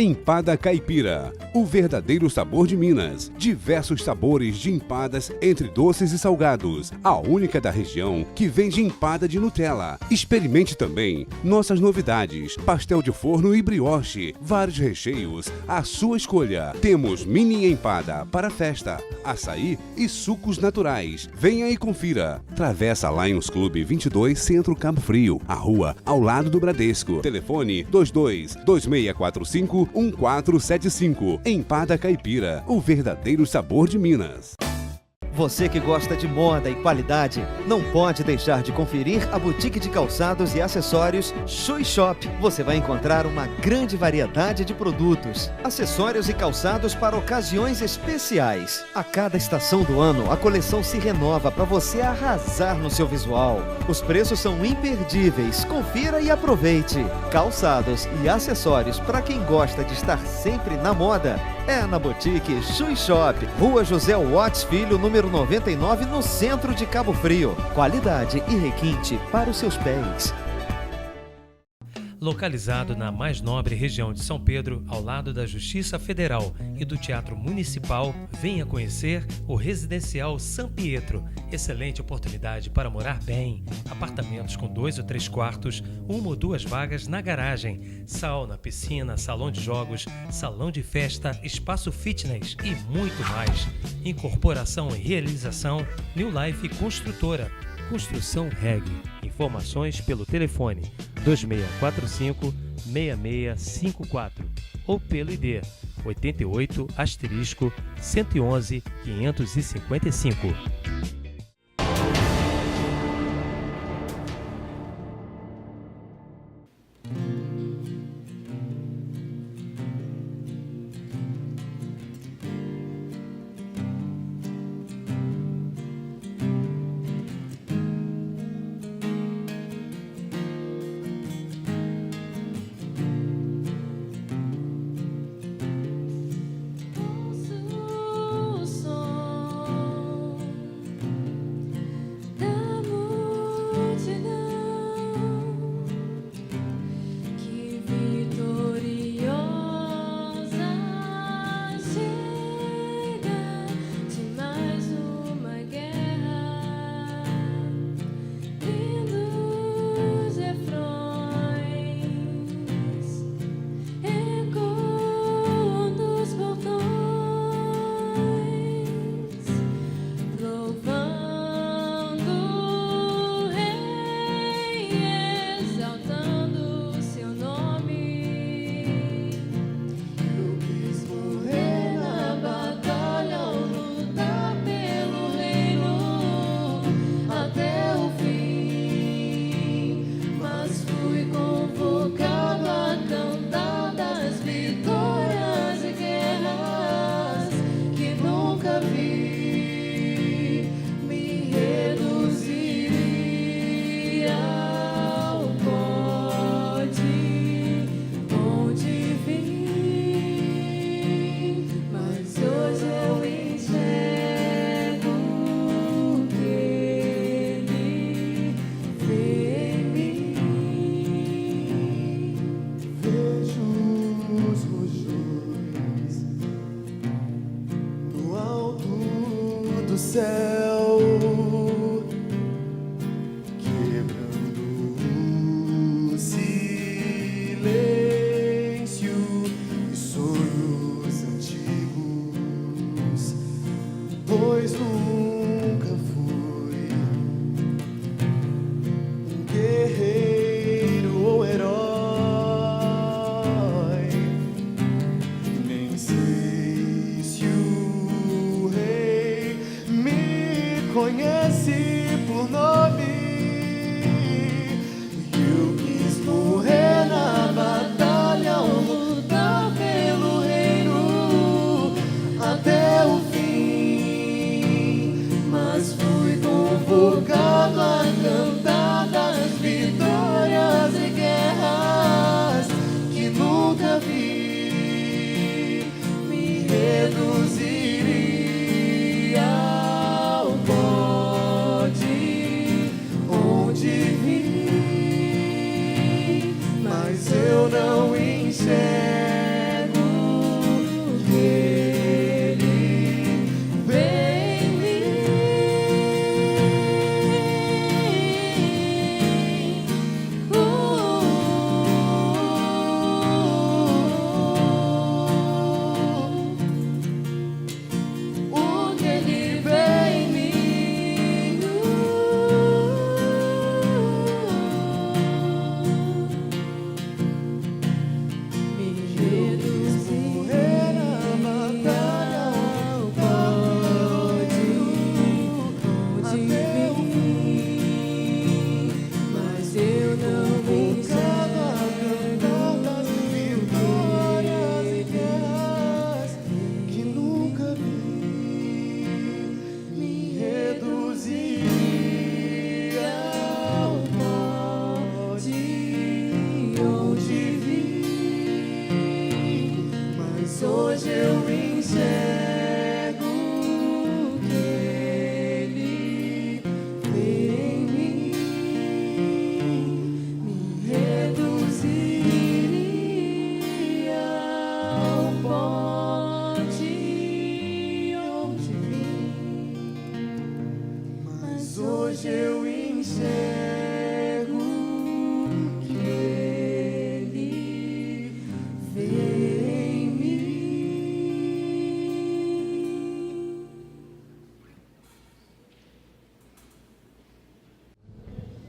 Empada Caipira, o verdadeiro sabor de Minas. Diversos sabores de empadas entre doces e salgados. A única da região que vende empada de Nutella. Experimente também nossas novidades: pastel de forno e brioche. Vários recheios à sua escolha. Temos mini empada para festa, açaí e sucos naturais. Venha e confira. Travessa Lions Clube 22, Centro Cabo Frio. A rua ao lado do Bradesco. Telefone 22-2645-1475. Empada Caipira, o verdadeiro sabor de Minas. Você que gosta de moda e qualidade, não pode deixar de conferir a boutique de calçados e acessórios Shui Shop. Você vai encontrar uma grande variedade de produtos, acessórios e calçados para ocasiões especiais. A cada estação do ano, a coleção se renova para você arrasar no seu visual. Os preços são imperdíveis. Confira e aproveite. Calçados e acessórios para quem gosta de estar sempre na moda. É na boutique Shui Shop, Rua José Watts Filho, número 99, no centro de Cabo Frio. Qualidade e requinte para os seus pés. Localizado na mais nobre região de São Pedro, ao lado da Justiça Federal e do Teatro Municipal, venha conhecer o Residencial San Pietro. Excelente oportunidade para morar bem. Apartamentos com 2 ou 3 quartos, 1 ou 2 vagas na garagem, sauna, piscina, salão de jogos, salão de festa, espaço fitness e muito mais. Incorporação e realização New Life Construtora. Construção Reg. Informações pelo telefone 2645-6654 ou pelo ID 88*111-555. Reduziria ao pó.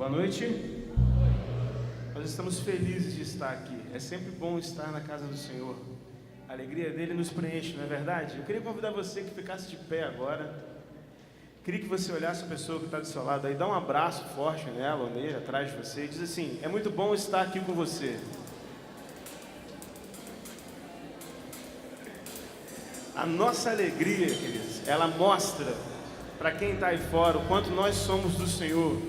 Boa noite. Nós estamos felizes de estar aqui. É sempre bom estar na casa do Senhor. A alegria dele nos preenche, não é verdade? Eu queria convidar você que ficasse de pé agora. Queria que você olhasse a pessoa que está do seu lado aí, dá um abraço forte nela ou nele, atrás de você, e diz assim: é muito bom estar aqui com você. A nossa alegria, queridos, ela mostra para quem está aí fora o quanto nós somos do Senhor,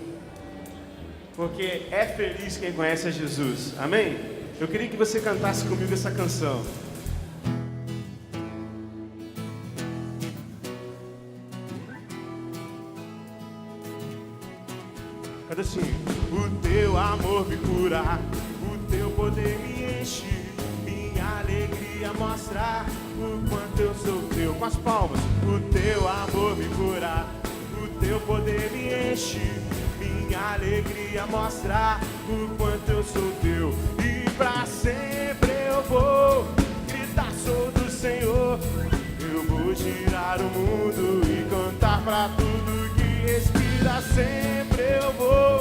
porque é feliz quem conhece a Jesus, amém? Eu queria que você cantasse comigo essa canção. Canta assim: o teu amor me cura, o teu poder me enche, minha alegria mostra o quanto eu sou teu. Com as palmas. O teu amor me cura, o teu poder me enche, minha alegria mostra o quanto eu sou teu. E pra sempre eu vou gritar: sou do Senhor. Eu vou girar o mundo e cantar pra tudo que respira. Sempre eu vou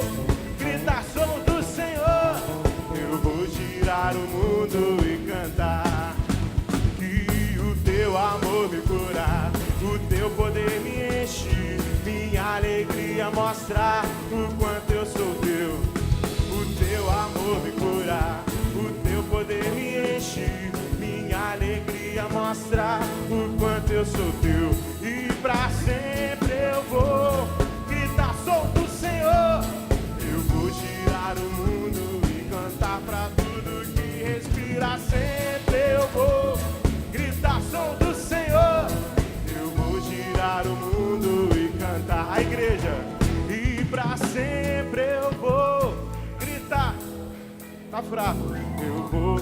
gritar: sou do Senhor. Eu vou girar o mundo e cantar. Que o teu amor me cura, o teu poder me enche, minha alegria mostra o quanto eu sou teu. O teu amor me cura, o teu poder me enche, minha alegria mostra o quanto eu sou teu. E pra sempre eu vou gritar: sou do Senhor. Eu vou girar o mundo e cantar pra tudo que respira. Sempre eu vou gritar: sou do Senhor. Eu vou girar o mundo e cantar. A igreja. E pra sempre eu vou gritar. Tá fraco. Eu vou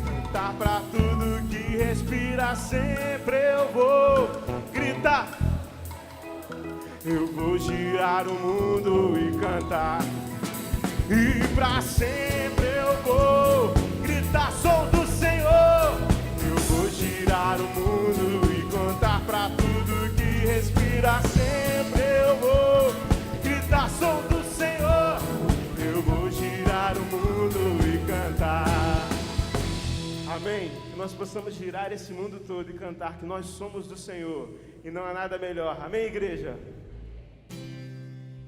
gritar pra tudo que respira. Sempre eu vou gritar. Eu vou girar o mundo e cantar. E pra sempre eu vou gritar: sou do Senhor. Eu vou girar o mundo e cantar pra tudo que respira. Sempre eu vou gritar: sou do Senhor. Eu vou girar o mundo e cantar. Amém? Que nós possamos girar esse mundo todo e cantar que nós somos do Senhor e não há nada melhor. Amém, igreja?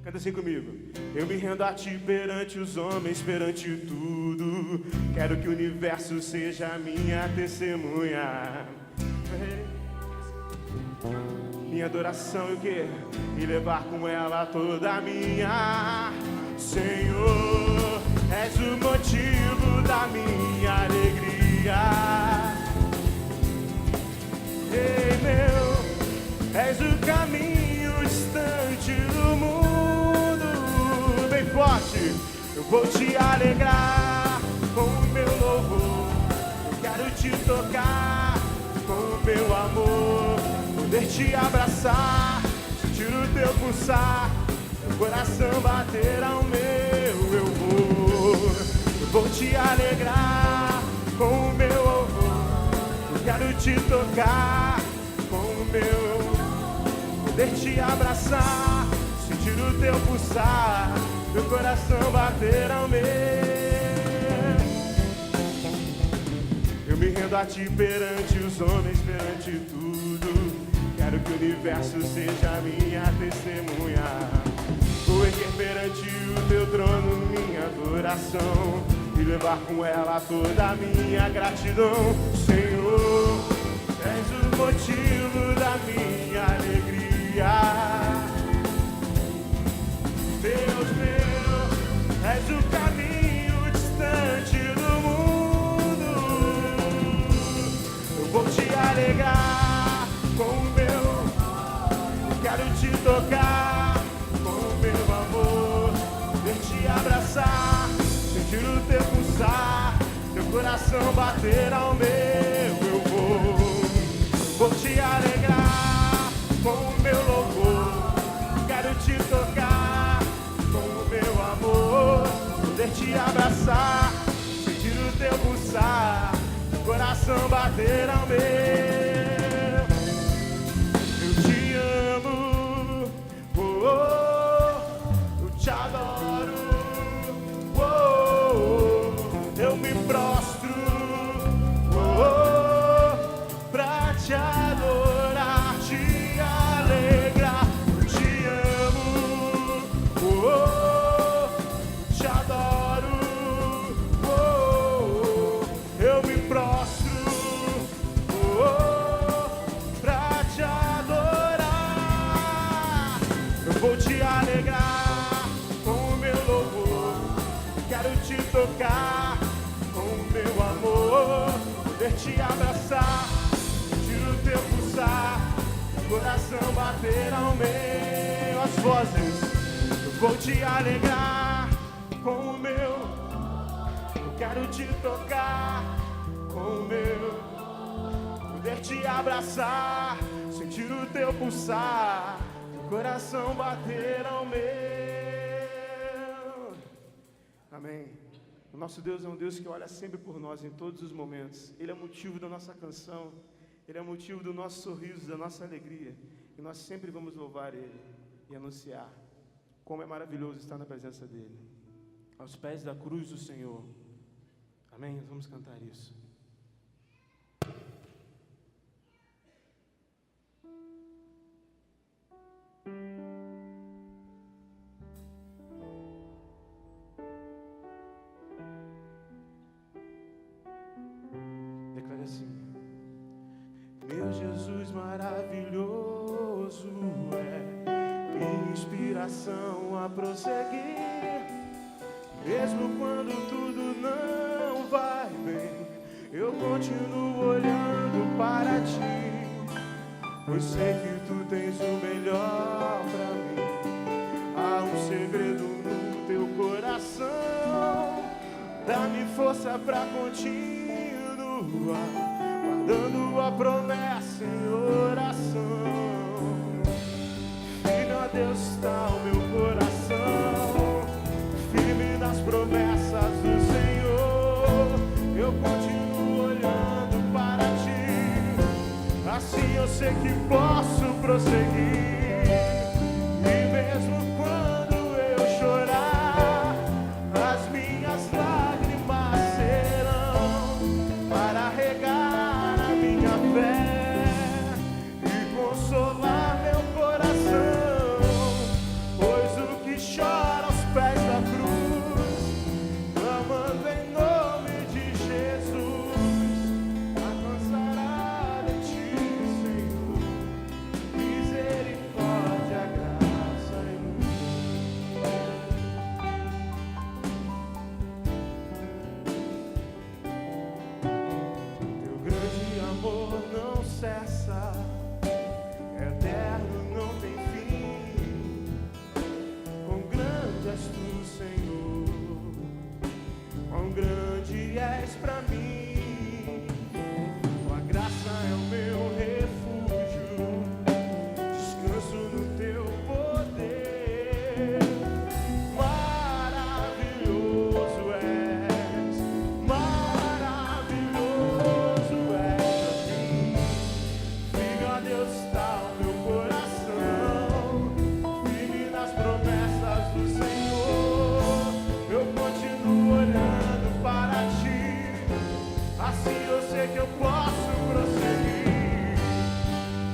Canta assim comigo. Eu me rendo a ti perante os homens, perante tudo. Quero que o universo seja a minha testemunha. Minha adoração e o quê? E levar com ela toda a minha. Senhor, és o motivo da minha alegria. Ei, meu, és o caminho distante do mundo. Bem forte, eu vou te alegrar com o meu louvor. Eu quero te tocar com o meu amor, poder te abraçar, sentir o teu pulsar, meu coração bater ao meu. Eu vou te alegrar com o meu louvor. Eu quero te tocar com o meu, poder te abraçar, sentir o teu pulsar, meu coração bater ao meu. Eu me rendo a ti perante os homens, perante tudo. Quero que o universo seja a minha testemunha. Vou erguer perante o teu trono minha adoração e levar com ela toda a minha gratidão. Senhor, és o motivo da minha alegria. Deus meu, és o caminho distante do mundo. Eu vou te alegrar com o meu, quero te tocar com o meu amor, poder te abraçar, sentir o teu pulsar, teu coração bater ao meu. Eu vou te alegrar com o meu louvor, quero te tocar com o meu amor, poder te abraçar, sentir o teu pulsar, teu coração bater ao meu. Eu te amo, eu te vou te alegrar com o meu louvor. Quero te tocar com o meu amor, poder te abraçar, sentir o teu pulsar, coração bater ao meio. As vozes, eu vou te alegrar com o meu. Eu quero te tocar com o meu, poder te abraçar, sentir o teu pulsar, coração bater ao meu. Amém. O nosso Deus é um Deus que olha sempre por nós em todos os momentos. Ele é motivo da nossa canção, Ele é motivo do nosso sorriso, da nossa alegria. E nós sempre vamos louvar Ele e anunciar como é maravilhoso estar na presença dEle. Aos pés da cruz do Senhor. Amém? Vamos cantar isso. Declare assim: meu Jesus maravilhoso é minha inspiração a prosseguir, mesmo quando tudo não vai bem, eu continuo olhando para ti, pois sei que tu tens o melhor pra mim. Há um segredo no teu coração, dá-me força pra continuar, guardando a promessa em oração. Filho, a Deus está o meu coração, firme nas promessas do Senhor. Eu continuo olhando para ti, assim eu sei que posso prosseguir. E mesmo quando eu chorar, as minhas lágrimas serão para regar a minha fé e consolar meu coração, pois o que chora aos pés da cruz, clamando em nome de Jesus, alcançará de ti, Senhor, misericórdia, graça e luz. Teu grande amor não cessa, é eterno, não tem fim. Quão grande és tu, Senhor, quão grande és pra mim. Tua graça é o meu refúgio, descanso no teu poder. Maravilhoso és pra mim. Filho, a Deus está o meu coração, firme nas promessas do Senhor. Eu continuo olhando para ti, assim eu sei que eu posso prosseguir.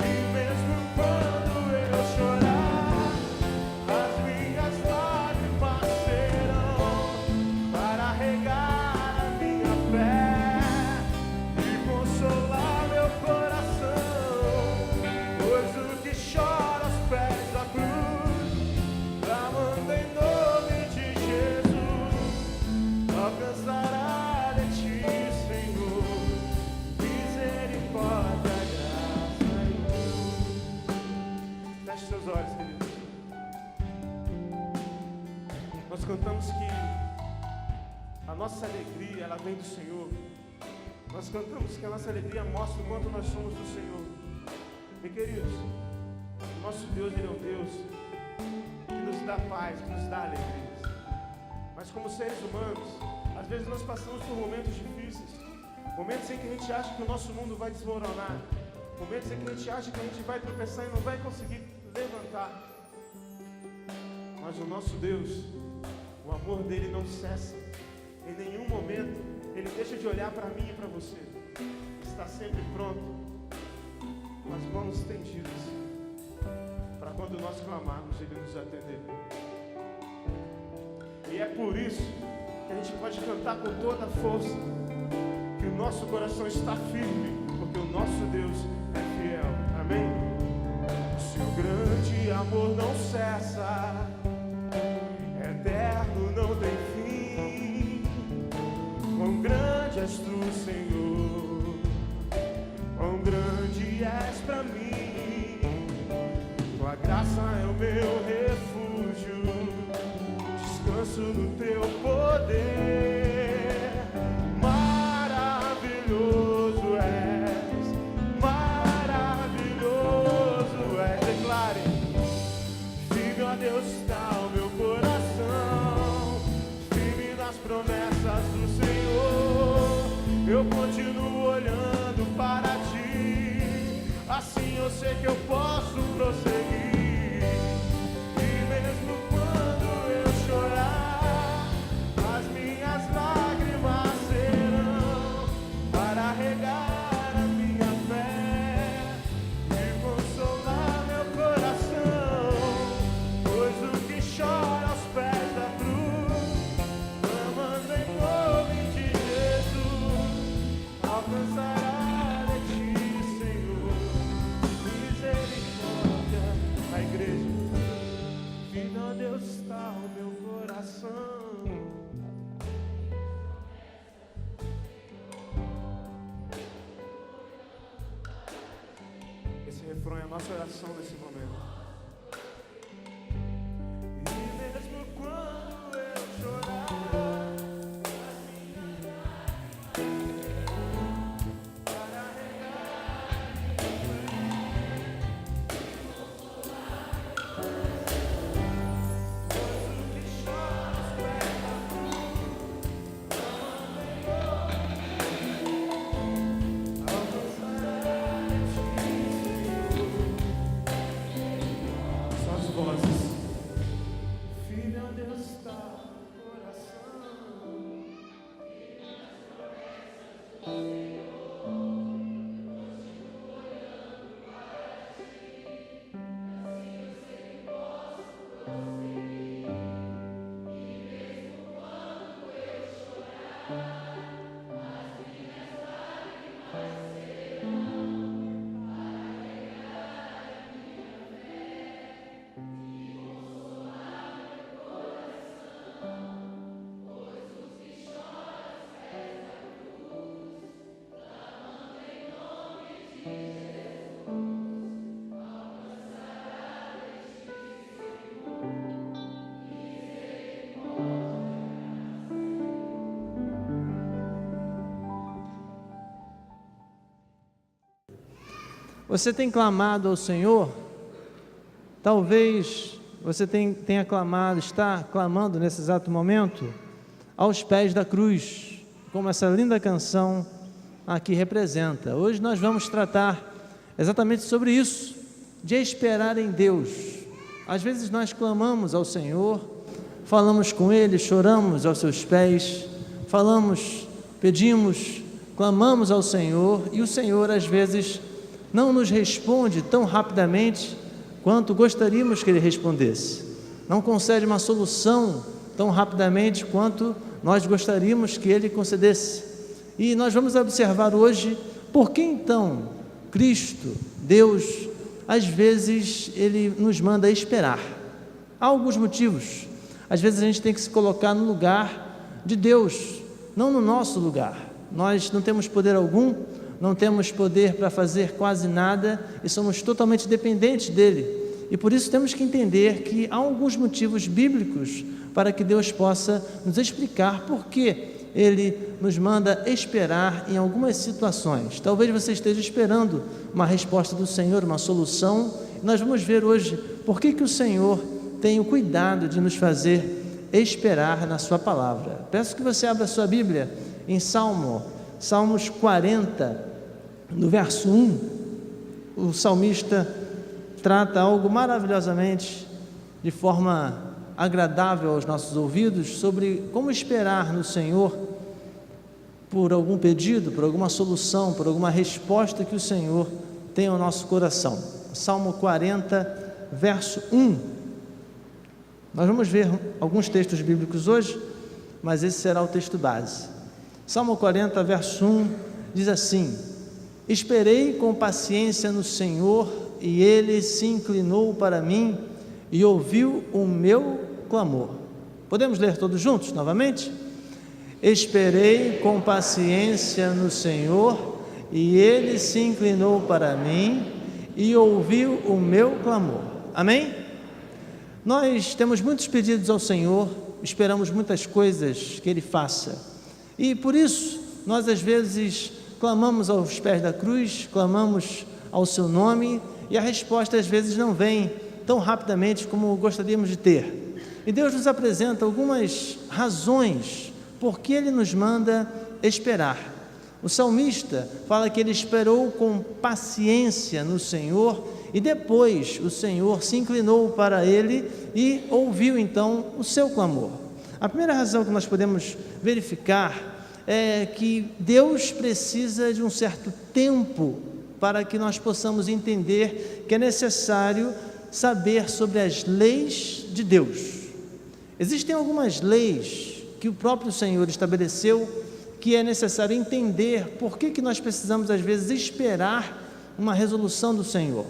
E mesmo quando eu chorar, as minhas lágrimas serão para regar a minha fé e consolar meu coração, pois o que chora aos pés da cruz, clamando em nome de Jesus, alcançará de ti, Senhor, misericórdia, graça e luz. Feche seus olhos, queridos. Nós cantamos que a nossa alegria, ela vem do Senhor. Nós cantamos que a nossa alegria mostra o quanto nós somos do Senhor. E queridos, o nosso Deus, Ele é um Deus que nos dá paz, que nos dá alegria. Mas como seres humanos, às vezes nós passamos por momentos difíceis, momentos em que a gente acha que o nosso mundo vai desmoronar, momentos em que a gente acha que a gente vai tropeçar e não vai conseguir levantar. Mas o nosso Deus, o amor dele não cessa. Em nenhum momento ele deixa de olhar para mim e para você. Está sempre pronto, com as mãos estendidas, para quando nós clamarmos ele nos atender. E é por isso que a gente pode cantar com toda a força, que o nosso coração está firme, porque o nosso Deus é fiel. Amém? Seu grande amor não cessa, eterno, não tem fim. Quão grande és tu, Senhor, quão grande és pra mim. Tua graça é o meu refúgio, descanso no teu poder. Maravilhoso és, maravilhoso és. Declare: firme, ó Deus, está o meu coração, firme nas promessas do Senhor. Eu continuo olhando para ti, assim eu sei que eu posso prosseguir. E mesmo quando eu chorar, as minhas lágrimas serão para regar a minha fé e consolar meu coração. Pois o que chora aos pés da cruz, clamando em nome de Jesus, alcançará de ti, Senhor, misericórdia. A igreja, firme, ó Deus, está o meu coração. Esse refrão é a nossa oração nesse momento. E mesmo quando eu chorar, para regar pois o que chora aos pés da cruz, alcançará de ti, Senhor. Só as vozes. Filho, ó Deus, está no coração. Você tem clamado ao Senhor? Talvez você tenha clamado, está clamando nesse exato momento aos pés da cruz, como essa linda canção aqui representa. Hoje nós vamos tratar exatamente sobre isso, de esperar em Deus. Às vezes nós clamamos ao Senhor, falamos com Ele, choramos aos seus pés, falamos, pedimos, clamamos ao Senhor, e o Senhor às vezes não nos responde tão rapidamente quanto gostaríamos que Ele respondesse. Não concede uma solução tão rapidamente quanto nós gostaríamos que Ele concedesse. E nós vamos observar hoje por que então Cristo, Deus, às vezes Ele nos manda esperar. Há alguns motivos. Às vezes a gente tem que se colocar no lugar de Deus, não no nosso lugar. Nós não temos poder algum, não temos poder para fazer quase nada e somos totalmente dependentes dEle. E por isso temos que entender que há alguns motivos bíblicos para que Deus possa nos explicar por que Ele nos manda esperar em algumas situações. Talvez você esteja esperando uma resposta do Senhor, uma solução. Nós vamos ver hoje por que o Senhor tem o cuidado de nos fazer esperar na sua palavra. Peço que você abra a sua Bíblia em Salmos 40, no verso 1, o salmista trata algo maravilhosamente, de forma agradável aos nossos ouvidos, sobre como esperar no Senhor por algum pedido, por alguma solução, por alguma resposta que o Senhor tem ao nosso coração. Salmo 40, verso 1. Nós vamos ver alguns textos bíblicos hoje, mas esse será o texto base. Salmo 40, verso 1, diz assim: esperei com paciência no Senhor, e Ele se inclinou para mim e ouviu o meu clamor. Podemos ler todos juntos novamente? Esperei com paciência no Senhor, e Ele se inclinou para mim e ouviu o meu clamor. Amém? Nós temos muitos pedidos ao Senhor, esperamos muitas coisas que Ele faça, e por isso nós às vezes clamamos aos pés da cruz, clamamos ao seu nome, e a resposta às vezes não vem tão rapidamente como gostaríamos de ter. E Deus nos apresenta algumas razões por que Ele nos manda esperar. O salmista fala que ele esperou com paciência no Senhor, e depois o Senhor se inclinou para ele e ouviu então o seu clamor. A primeira razão que nós podemos verificar é que Deus precisa de um certo tempo para que nós possamos entender que é necessário saber sobre as leis de Deus. Existem algumas leis que o próprio Senhor estabeleceu, que é necessário entender por que nós precisamos às vezes esperar uma resolução do Senhor.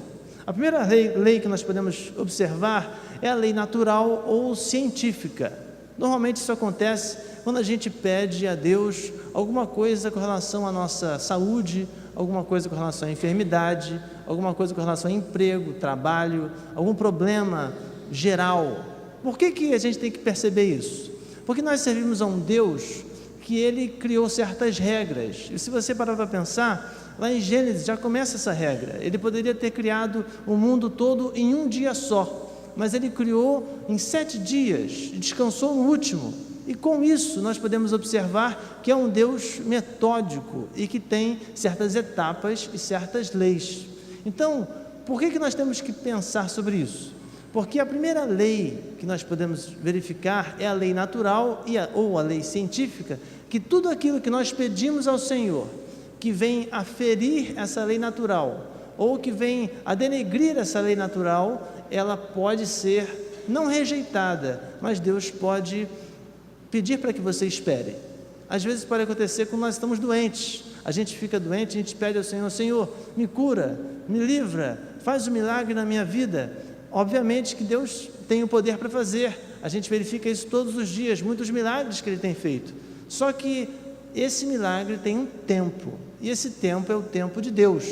A primeira lei que nós podemos observar é a lei natural ou científica. Normalmente isso acontece quando a gente pede a Deus alguma coisa com relação à nossa saúde, alguma coisa com relação à enfermidade, alguma coisa com relação a emprego, trabalho, algum problema geral. Por que a gente tem que perceber isso? Porque nós servimos a um Deus que Ele criou certas regras, e se você parar para pensar, lá em Gênesis já começa essa regra. Ele poderia ter criado o mundo todo em um dia só, mas Ele criou em 7 dias, e descansou no último, e com isso nós podemos observar que é um Deus metódico, e que tem certas etapas e certas leis. Então, por que nós temos que pensar sobre isso? Porque a primeira lei que nós podemos verificar é a lei natural ou a lei científica, que tudo aquilo que nós pedimos ao Senhor, que vem a ferir essa lei natural, ou que vem a denegrir essa lei natural, ela pode ser não rejeitada, mas Deus pode pedir para que você espere. Às vezes pode acontecer quando nós estamos doentes, a gente fica doente, a gente pede ao Senhor: Senhor, me cura, me livra, faz um milagre na minha vida. Obviamente que Deus tem o poder para fazer, a gente verifica isso todos os dias, muitos milagres que Ele tem feito, só que esse milagre tem um tempo, e esse tempo é o tempo de Deus,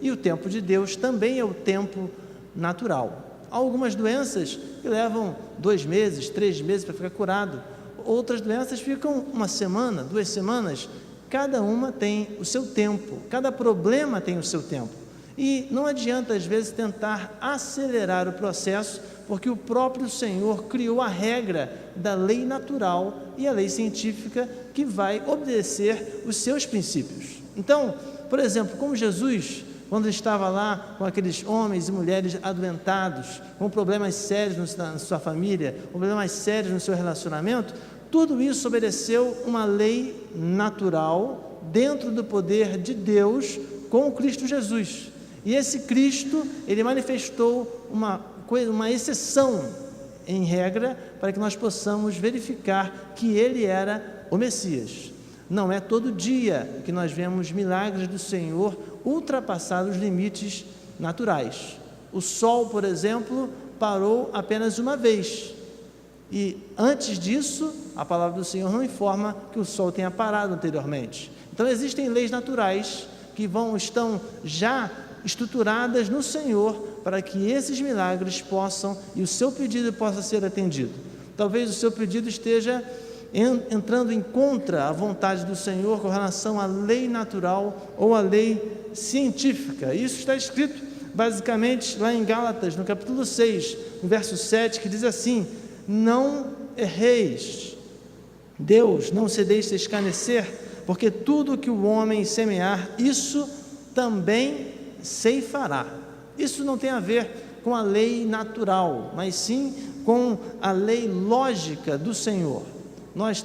e o tempo de Deus também é o tempo natural. Há algumas doenças que levam 2 meses, 3 meses para ficar curado, outras doenças ficam 1 semana, 2 semanas, cada uma tem o seu tempo, cada problema tem o seu tempo. E não adianta às vezes tentar acelerar o processo, porque o próprio Senhor criou a regra da lei natural e a lei científica que vai obedecer os seus princípios. Então, por exemplo, como Jesus, quando estava lá com aqueles homens e mulheres adoentados, com problemas sérios na sua família, problemas sérios no seu relacionamento, tudo isso obedeceu uma lei natural dentro do poder de Deus com o Cristo Jesus. E esse Cristo, Ele manifestou uma exceção em regra para que nós possamos verificar que Ele era o Messias. Não é todo dia que nós vemos milagres do Senhor ultrapassar os limites naturais. O sol, por exemplo, parou apenas uma vez. E antes disso, a palavra do Senhor não informa que o sol tenha parado anteriormente. Então existem leis naturais que estão já estruturadas no Senhor para que esses milagres possam, e o seu pedido possa ser atendido. Talvez o seu pedido esteja entrando em contra a vontade do Senhor com relação à lei natural ou à lei científica. Isso está escrito basicamente lá em Gálatas, no capítulo 6, no verso 7, que diz assim: não erreis, Deus não se deixe escarnecer, porque tudo que o homem semear, isso também ceifará. Isso não tem a ver com a lei natural, mas sim com a lei lógica do Senhor. Nós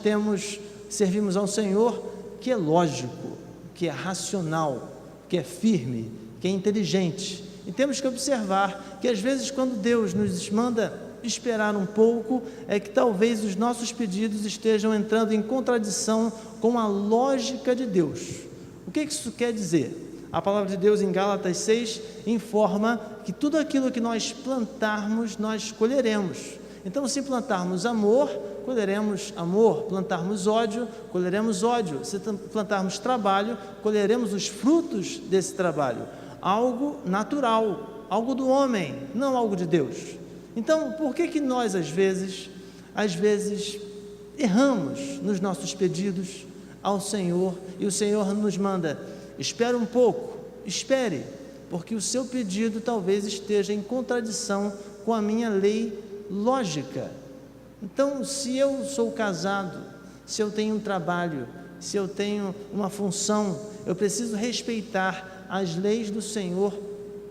servimos ao Senhor que é lógico, que é racional, que é firme, que é inteligente. E temos que observar que às vezes quando Deus nos manda esperar um pouco, é que talvez os nossos pedidos estejam entrando em contradição com a lógica de Deus. O que isso quer dizer? A palavra de Deus em Gálatas 6 informa que tudo aquilo que nós plantarmos, nós colheremos. Então, se plantarmos amor, colheremos amor. Plantarmos ódio, colheremos ódio. Se plantarmos trabalho, colheremos os frutos desse trabalho. Algo natural, algo do homem, não algo de Deus. Então, por que nós, às vezes, erramos nos nossos pedidos ao Senhor, e o Senhor nos manda: espere um pouco, espere, porque o seu pedido talvez esteja em contradição com a minha lei lógica. Então, se eu sou casado, se eu tenho um trabalho, se eu tenho uma função, eu preciso respeitar as leis do Senhor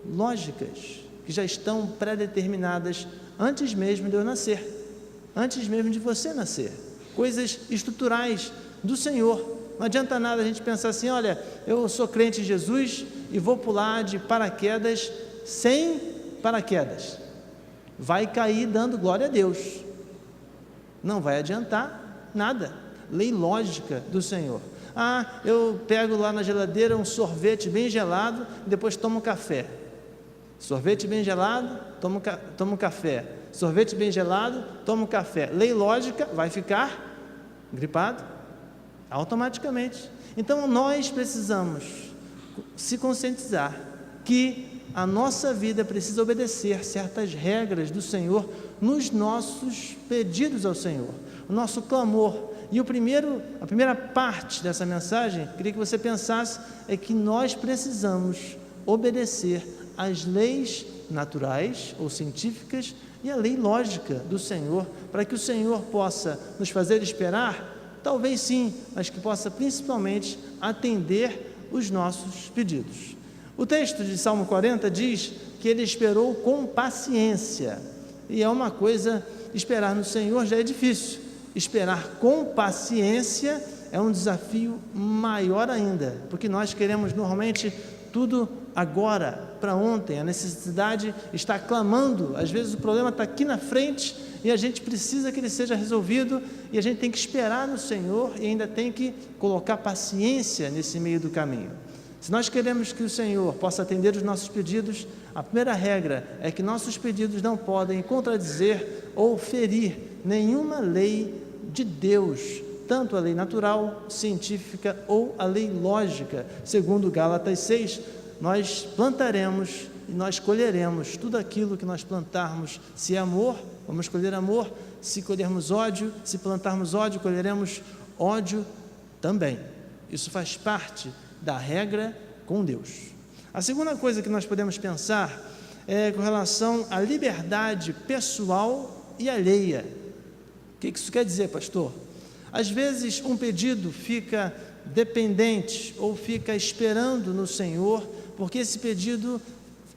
lógicas, que já estão pré-determinadas antes mesmo de eu nascer, antes mesmo de você nascer, coisas estruturais do Senhor. Não adianta nada a gente pensar assim: olha, eu sou crente em Jesus e vou pular de paraquedas sem paraquedas, vai cair dando glória a Deus, não vai adiantar nada. Lei lógica do Senhor. Eu pego lá na geladeira um sorvete bem gelado e depois tomo café. Sorvete bem gelado, tomo café. Sorvete bem gelado, tomo café. Lei lógica, vai ficar gripado automaticamente. Então nós precisamos se conscientizar que a nossa vida precisa obedecer certas regras do Senhor nos nossos pedidos ao Senhor, o nosso clamor. E a primeira parte dessa mensagem, queria que você pensasse, é que nós precisamos obedecer às leis naturais ou científicas e à lei lógica do Senhor, para que o Senhor possa nos fazer esperar, talvez sim, mas que possa principalmente atender os nossos pedidos. O texto de Salmo 40 diz que ele esperou com paciência, e é uma coisa, esperar no Senhor já é difícil, esperar com paciência é um desafio maior ainda, porque nós queremos normalmente tudo agora, para ontem. A necessidade está clamando, às vezes o problema está aqui na frente e a gente precisa que ele seja resolvido, e a gente tem que esperar no Senhor e ainda tem que colocar paciência nesse meio do caminho. Se nós queremos que o Senhor possa atender os nossos pedidos, a primeira regra é que nossos pedidos não podem contradizer ou ferir nenhuma lei de Deus, tanto a lei natural, científica ou a lei lógica. Segundo Gálatas 6, nós plantaremos e nós colheremos tudo aquilo que nós plantarmos. Se é amor, vamos colher amor. Se colhermos ódio, se plantarmos ódio, colheremos ódio também. Isso faz parte da regra com Deus. A segunda coisa que nós podemos pensar é com relação à liberdade pessoal e alheia. O que isso quer dizer, pastor? Às vezes um pedido fica dependente ou fica esperando no Senhor, porque esse pedido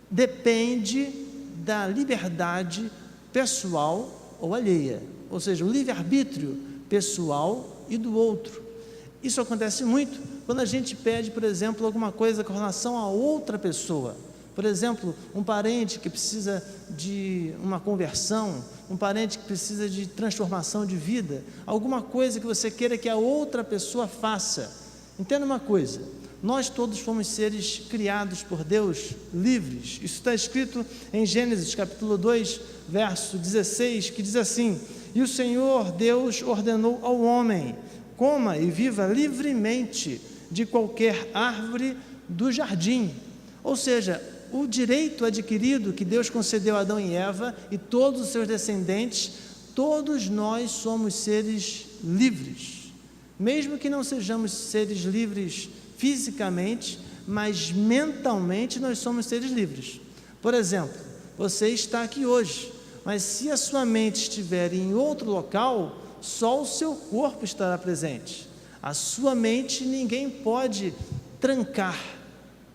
depende da liberdade pessoal ou alheia, ou seja, o livre-arbítrio pessoal e do outro. Isso acontece muito quando a gente pede, por exemplo, alguma coisa com relação a outra pessoa. Por exemplo, um parente que precisa de uma conversão, um parente que precisa de transformação de vida, alguma coisa que você queira que a outra pessoa faça. Entenda uma coisa: nós todos fomos seres criados por Deus, livres. Isso está escrito em Gênesis capítulo 2, verso 16, que diz assim: e o Senhor Deus ordenou ao homem: coma e viva livremente de qualquer árvore do jardim. Ou seja, o direito adquirido que Deus concedeu a Adão e Eva e todos os seus descendentes, todos nós somos seres livres, mesmo que não sejamos seres livres fisicamente, mas mentalmente nós somos seres livres. Por exemplo, você está aqui hoje, mas se a sua mente estiver em outro local, só o seu corpo estará presente. A sua mente ninguém pode trancar.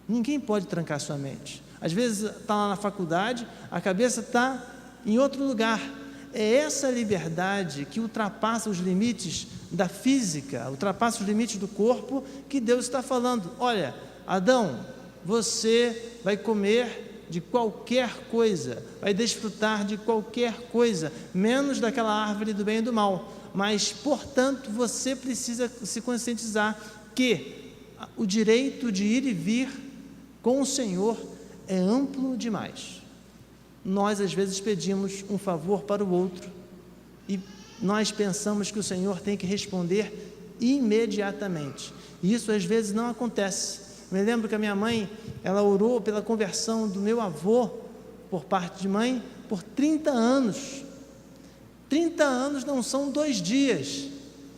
Ninguém pode trancar sua mente. Às vezes está lá na faculdade, a cabeça está em outro lugar. É essa liberdade que ultrapassa os limites da física, ultrapassa os limites do corpo, que Deus está falando: olha, Adão, você vai comer de qualquer coisa, vai desfrutar de qualquer coisa, menos daquela árvore do bem e do mal. Mas, portanto, você precisa se conscientizar que o direito de ir e vir com o Senhor é amplo demais. Nós às vezes pedimos um favor para o outro e nós pensamos que o Senhor tem que responder imediatamente. E isso às vezes não acontece. Me lembro que a minha mãe, ela orou pela conversão do meu avô, por parte de mãe, por 30 anos. 30 anos não são 2 dias.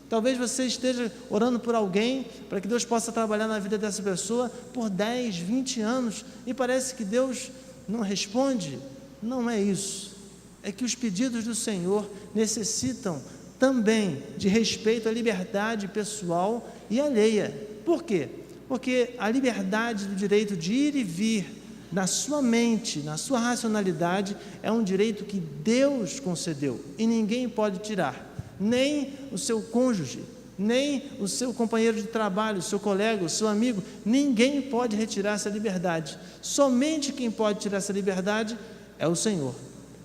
Talvez você esteja orando por alguém, para que Deus possa trabalhar na vida dessa pessoa por 10, 20 anos, e parece que Deus não responde. Não é isso. É que os pedidos do Senhor necessitam também de respeito à liberdade pessoal e alheia. Por quê? Porque a liberdade do direito de ir e vir na sua mente, na sua racionalidade, é um direito que Deus concedeu e ninguém pode tirar, nem o seu cônjuge, nem o seu companheiro de trabalho, o seu colega, o seu amigo, ninguém pode retirar essa liberdade. Somente quem pode tirar essa liberdade é o Senhor.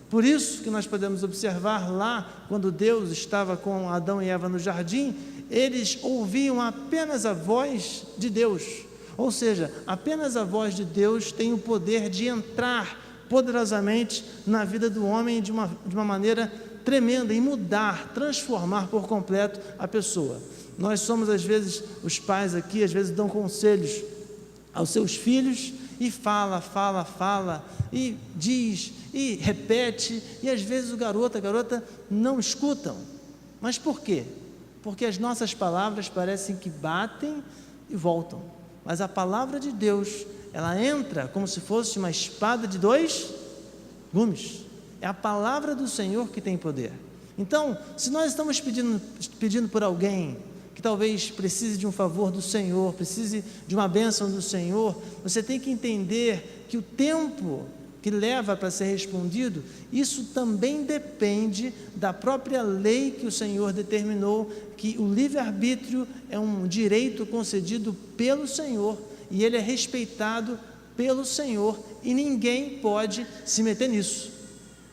Por isso que nós podemos observar lá, quando Deus estava com Adão e Eva no jardim, eles ouviam apenas a voz de Deus. Ou seja, apenas a voz de Deus tem o poder de entrar poderosamente na vida do homem de uma maneira tremenda e mudar, transformar por completo a pessoa. Nós somos, às vezes, os pais aqui, às vezes dão conselhos aos seus filhos e fala, e diz, e repete, e às vezes a garota não escutam. Mas por quê? Porque as nossas palavras parecem que batem e voltam. Mas a palavra de Deus, ela entra como se fosse uma espada de 2 gumes. É a palavra do Senhor que tem poder. Então, se nós estamos pedindo por alguém que talvez precise de um favor do Senhor, precise de uma bênção do Senhor, você tem que entender que o tempo que leva para ser respondido, isso também depende da própria lei que o Senhor determinou, que o livre-arbítrio é um direito concedido pelo Senhor, e ele é respeitado pelo Senhor, e ninguém pode se meter nisso.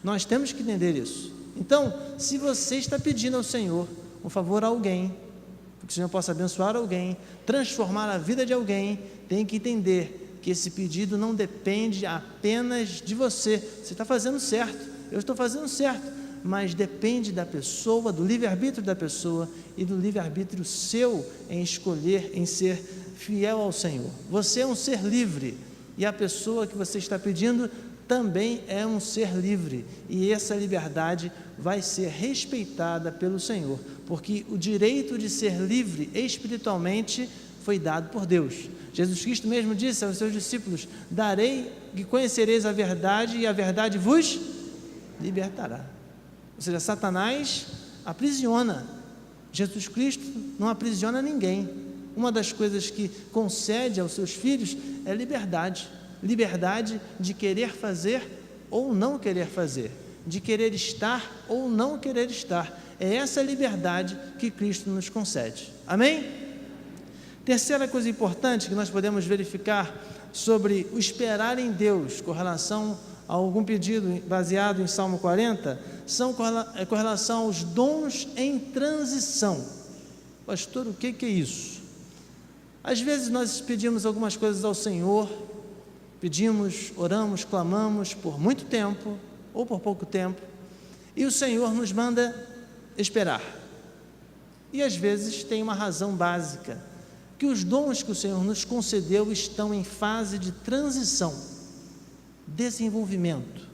Nós temos que entender isso. Então, se você está pedindo ao Senhor um favor a alguém, que o Senhor possa abençoar alguém, transformar a vida de alguém, tem que entender que esse pedido não depende apenas de você. Você está fazendo certo, eu estou fazendo certo, mas depende da pessoa, do livre-arbítrio da pessoa e do livre-arbítrio seu em escolher, em ser fiel ao Senhor. Você é um ser livre e a pessoa que você está pedindo também é um ser livre, e essa liberdade vai ser respeitada pelo Senhor, porque o direito de ser livre espiritualmente foi dado por Deus. Jesus Cristo mesmo disse aos seus discípulos: darei e conhecereis a verdade, e a verdade vos libertará. Ou seja, Satanás aprisiona, Jesus Cristo não aprisiona ninguém. Uma das coisas que concede aos seus filhos é liberdade de querer fazer ou não querer fazer, de querer estar ou não querer estar. É essa liberdade que Cristo nos concede. Amém? Terceira coisa importante que nós podemos verificar sobre o esperar em Deus com relação a algum pedido baseado em Salmo 40, com relação aos dons em transição. Pastor, o que é isso? Às vezes nós pedimos algumas coisas ao Senhor, pedimos, oramos, clamamos por muito tempo ou por pouco tempo, e o Senhor nos manda esperar. E às vezes tem uma razão básica, que os dons que o Senhor nos concedeu estão em fase de transição, desenvolvimento,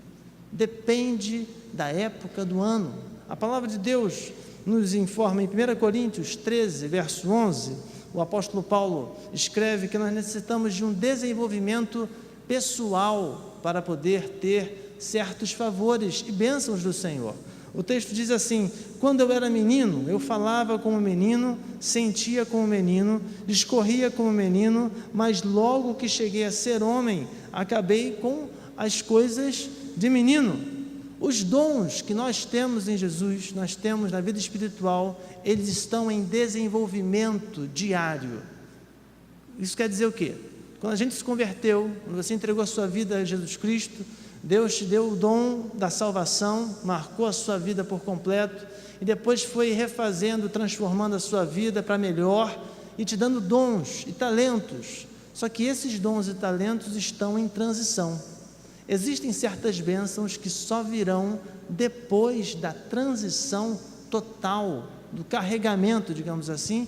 depende da época do ano. A palavra de Deus nos informa em 1 Coríntios 13, verso 11, o apóstolo Paulo escreve que nós necessitamos de um desenvolvimento pessoal para poder ter certos favores e bênçãos do Senhor. O texto diz assim: quando eu era menino, eu falava como menino, sentia como menino, discorria como menino, mas logo que cheguei a ser homem, acabei com as coisas de menino. Os dons que nós temos em Jesus, nós temos na vida espiritual, eles estão em desenvolvimento diário. Isso quer dizer o quê? Quando a gente se converteu, quando você entregou a sua vida a Jesus Cristo, Deus te deu o dom da salvação, marcou a sua vida por completo, e depois foi refazendo, transformando a sua vida para melhor, e te dando dons e talentos, Só que esses dons e talentos estão em transição. Existem certas bênçãos que só virão depois da transição total, do carregamento, digamos assim,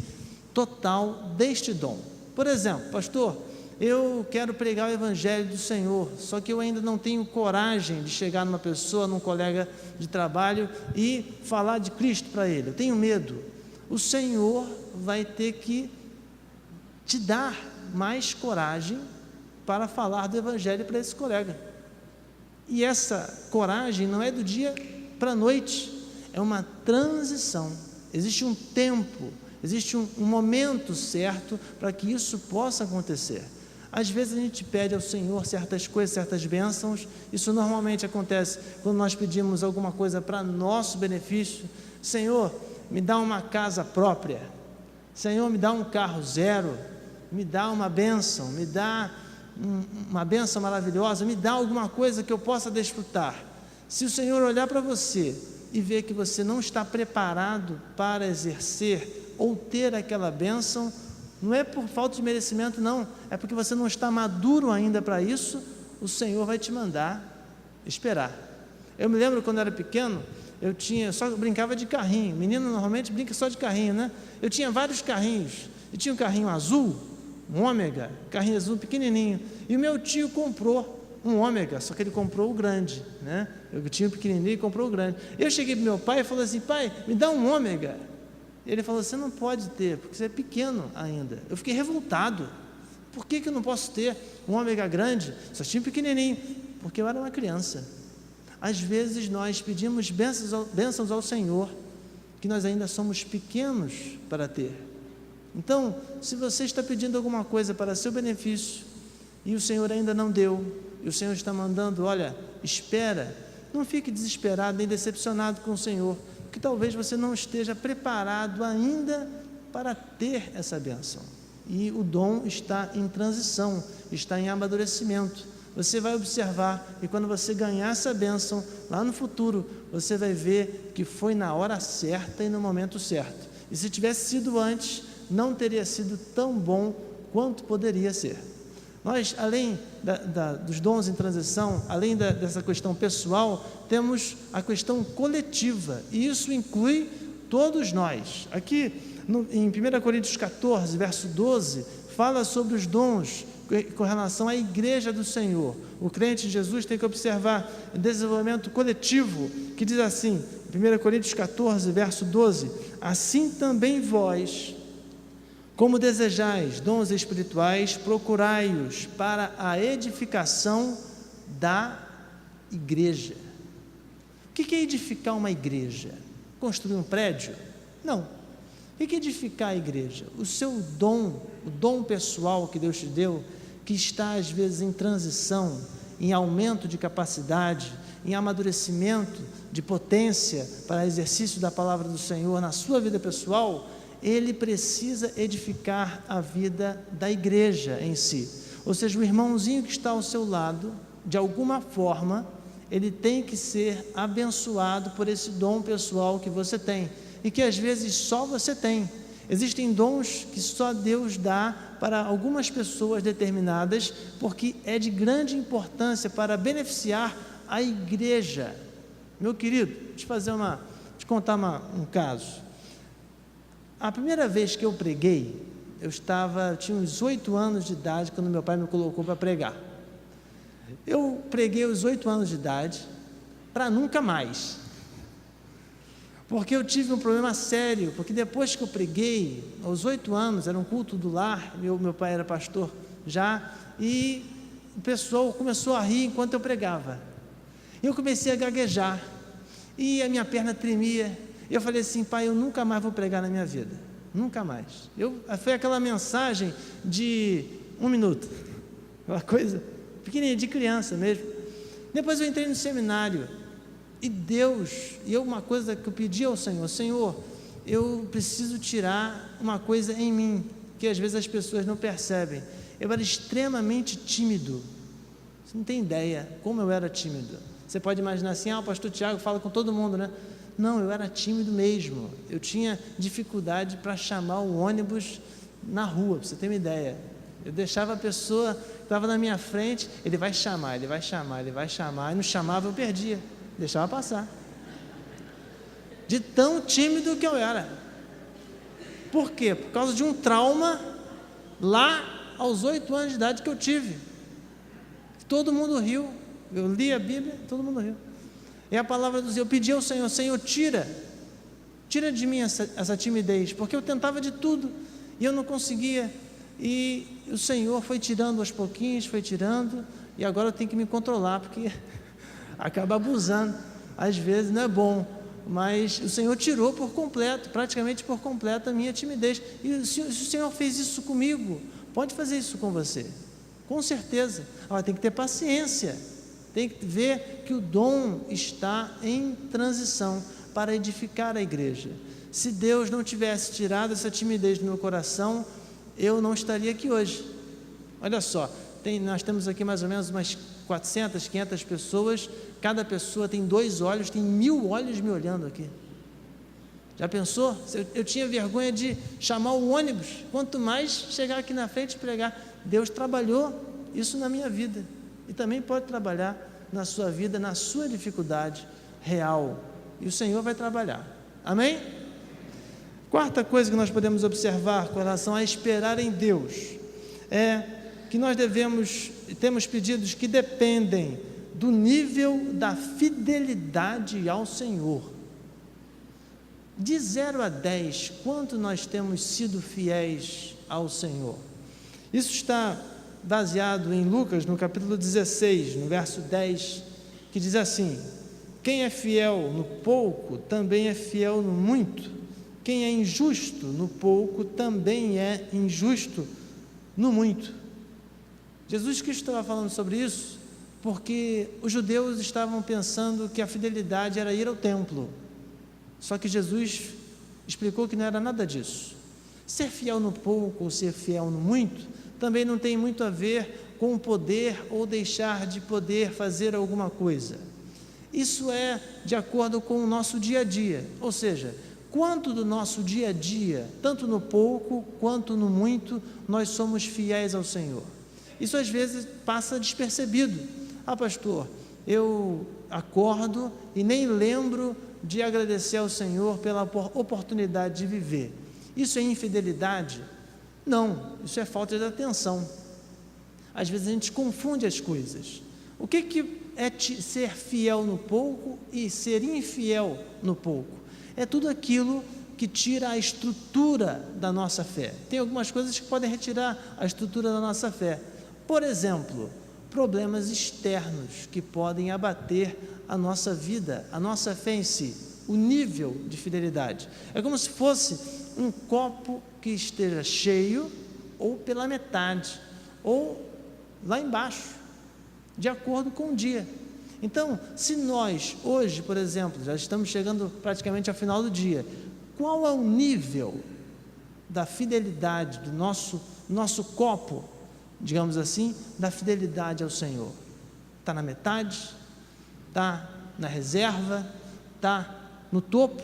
total deste dom. Por exemplo, pastor, eu quero pregar o Evangelho do Senhor, só que eu ainda não tenho coragem de chegar numa pessoa, num colega de trabalho e falar de Cristo para ele, eu tenho medo. O Senhor vai ter que te dar mais coragem para falar do Evangelho para esse colega. E essa coragem não é do dia para a noite, é uma transição. Existe um tempo, existe um momento certo para que isso possa acontecer. Às vezes a gente pede ao Senhor certas coisas, certas bênçãos. Isso normalmente acontece quando nós pedimos alguma coisa para nosso benefício. Senhor, me dá uma casa própria. Senhor, me dá um carro zero. Me dá uma bênção, me dá uma bênção maravilhosa, me dá alguma coisa que eu possa desfrutar. Se o Senhor olhar para você e ver que você não está preparado para exercer ou ter aquela bênção, não é por falta de merecimento, não, é porque você não está maduro ainda para isso, o Senhor vai te mandar esperar. Eu me lembro quando eu era pequeno, eu só brincava de carrinho. Menino normalmente brinca só de carrinho, né? Eu tinha vários carrinhos. Eu tinha um carrinho azul, um ômega, carrinho azul pequenininho, e o meu tio comprou um ômega, só que ele comprou o grande, né? Eu tinha o pequenininho e comprou o grande. Eu cheguei para meu pai e falei assim: pai, me dá um ômega. Ele falou: você não pode ter, porque você é pequeno ainda. Eu fiquei revoltado. Por que eu não posso ter um ômega grande? Só tinha um pequenininho, porque eu era uma criança. Às vezes nós pedimos bênçãos ao Senhor, que nós ainda somos pequenos para ter. Então, se você está pedindo alguma coisa para seu benefício, e o Senhor ainda não deu, e o Senhor está mandando, olha, espera, não fique desesperado nem decepcionado com o Senhor, porque talvez você não esteja preparado ainda para ter essa bênção. E o dom está em transição, está em amadurecimento. Você vai observar, e quando você ganhar essa bênção, lá no futuro, você vai ver que foi na hora certa e no momento certo. E se tivesse sido antes, não teria sido tão bom quanto poderia ser. Nós, além dos dons em transição, além dessa questão pessoal, temos a questão coletiva, e isso inclui todos nós. Aqui, em 1 Coríntios 14, verso 12, fala sobre os dons com relação à igreja do Senhor. O crente em Jesus tem que observar o desenvolvimento coletivo, que diz assim, 1 Coríntios 14, verso 12, assim também vós, como desejais dons espirituais, procurai-os para a edificação da igreja. O que é edificar uma igreja? Construir um prédio? Não. O que é edificar a igreja? O seu dom, o dom pessoal que Deus te deu, que está às vezes em transição, em aumento de capacidade, em amadurecimento de potência para exercício da palavra do Senhor na sua vida pessoal, ele precisa edificar a vida da igreja em si. Ou seja, o irmãozinho que está ao seu lado, de alguma forma, ele tem que ser abençoado por esse dom pessoal que você tem, e que às vezes só você tem. Existem dons que só Deus dá para algumas pessoas determinadas, porque é de grande importância para beneficiar a igreja. Meu querido, deixa eu te contar um caso. A primeira vez que eu preguei, eu tinha uns 8 anos de idade, quando meu pai me colocou para pregar. Eu preguei aos 8 anos de idade, para nunca mais, porque eu tive um problema sério, porque depois que eu preguei, aos 8 anos, era um culto do lar, meu pai era pastor já, e o pessoal começou a rir enquanto eu pregava. Eu comecei a gaguejar, e a minha perna tremia. Eu falei assim: pai, eu nunca mais vou pregar na minha vida, nunca mais. Foi aquela mensagem de 1 minuto, uma coisa pequenininha, de criança mesmo. Depois eu entrei no seminário, e uma coisa que eu pedi ao Senhor: Senhor, eu preciso tirar uma coisa em mim, que às vezes as pessoas não percebem. Eu era extremamente tímido, você não tem ideia como eu era tímido. Você pode imaginar assim: o pastor Tiago fala com todo mundo, né? Não, eu era tímido mesmo. Eu tinha dificuldade para chamar o ônibus na rua, para você ter uma ideia. Eu deixava a pessoa que estava na minha frente, ele vai chamar, ele vai chamar, ele vai chamar, e não chamava, eu perdia, deixava passar. De tão tímido que eu era. Por quê? Por causa de um trauma lá aos 8 anos de idade que eu tive. Todo mundo riu. Eu li a Bíblia, todo mundo riu. E a palavra do Senhor, eu pedi ao Senhor, Senhor, tira de mim essa timidez, porque eu tentava de tudo e eu não conseguia. E o Senhor foi tirando aos pouquinhos, foi tirando, e agora eu tenho que me controlar, porque acaba abusando. Às vezes não é bom, mas o Senhor tirou por completo, praticamente por completo, a minha timidez. E se o Senhor fez isso comigo, pode fazer isso com você, com certeza. Agora tem que ter paciência, tem que ver que o dom está em transição para edificar a igreja. Se Deus não tivesse tirado essa timidez do meu coração, eu não estaria aqui hoje. Olha só, nós temos aqui mais ou menos umas 400, 500 pessoas, cada pessoa tem 2 olhos, tem 1000 olhos me olhando aqui. Já pensou? Eu tinha vergonha de chamar o ônibus, quanto mais chegar aqui na frente e pregar. Deus trabalhou isso na minha vida, e também pode trabalhar na sua vida, na sua dificuldade real, e o Senhor vai trabalhar. Amém? Quarta coisa que nós podemos observar com relação a esperar em Deus é que nós temos pedidos que dependem do nível da fidelidade ao Senhor. De 0 a 10, quanto nós temos sido fiéis ao Senhor? Isso está baseado em Lucas, no capítulo 16, no verso 10, que diz assim: quem é fiel no pouco, também é fiel no muito. Quem é injusto no pouco, também é injusto no muito. Jesus Cristo estava falando sobre isso, porque os judeus estavam pensando que a fidelidade era ir ao templo. Só que Jesus explicou que não era nada disso. Ser fiel no pouco ou ser fiel no muito, também não tem muito a ver com o poder ou deixar de poder fazer alguma coisa. Isso é de acordo com o nosso dia a dia, ou seja, quanto do nosso dia a dia, tanto no pouco quanto no muito, nós somos fiéis ao Senhor. Isso às vezes passa despercebido. Pastor, eu acordo e nem lembro de agradecer ao Senhor pela oportunidade de viver. Isso é infidelidade? Não, isso é falta de atenção. Às vezes a gente confunde as coisas. O que é ser fiel no pouco e ser infiel no pouco? É tudo aquilo que tira a estrutura da nossa fé. Tem algumas coisas que podem retirar a estrutura da nossa fé. Por exemplo, problemas externos que podem abater a nossa vida, a nossa fé em si, o nível de fidelidade. É como se fosse um copo que esteja cheio ou pela metade, ou lá embaixo, de acordo com o dia. Então, se nós hoje, por exemplo, já estamos chegando praticamente ao final do dia, qual é o nível da fidelidade do nosso copo, digamos assim, da fidelidade ao Senhor? Está na metade? Está na reserva? Está no topo?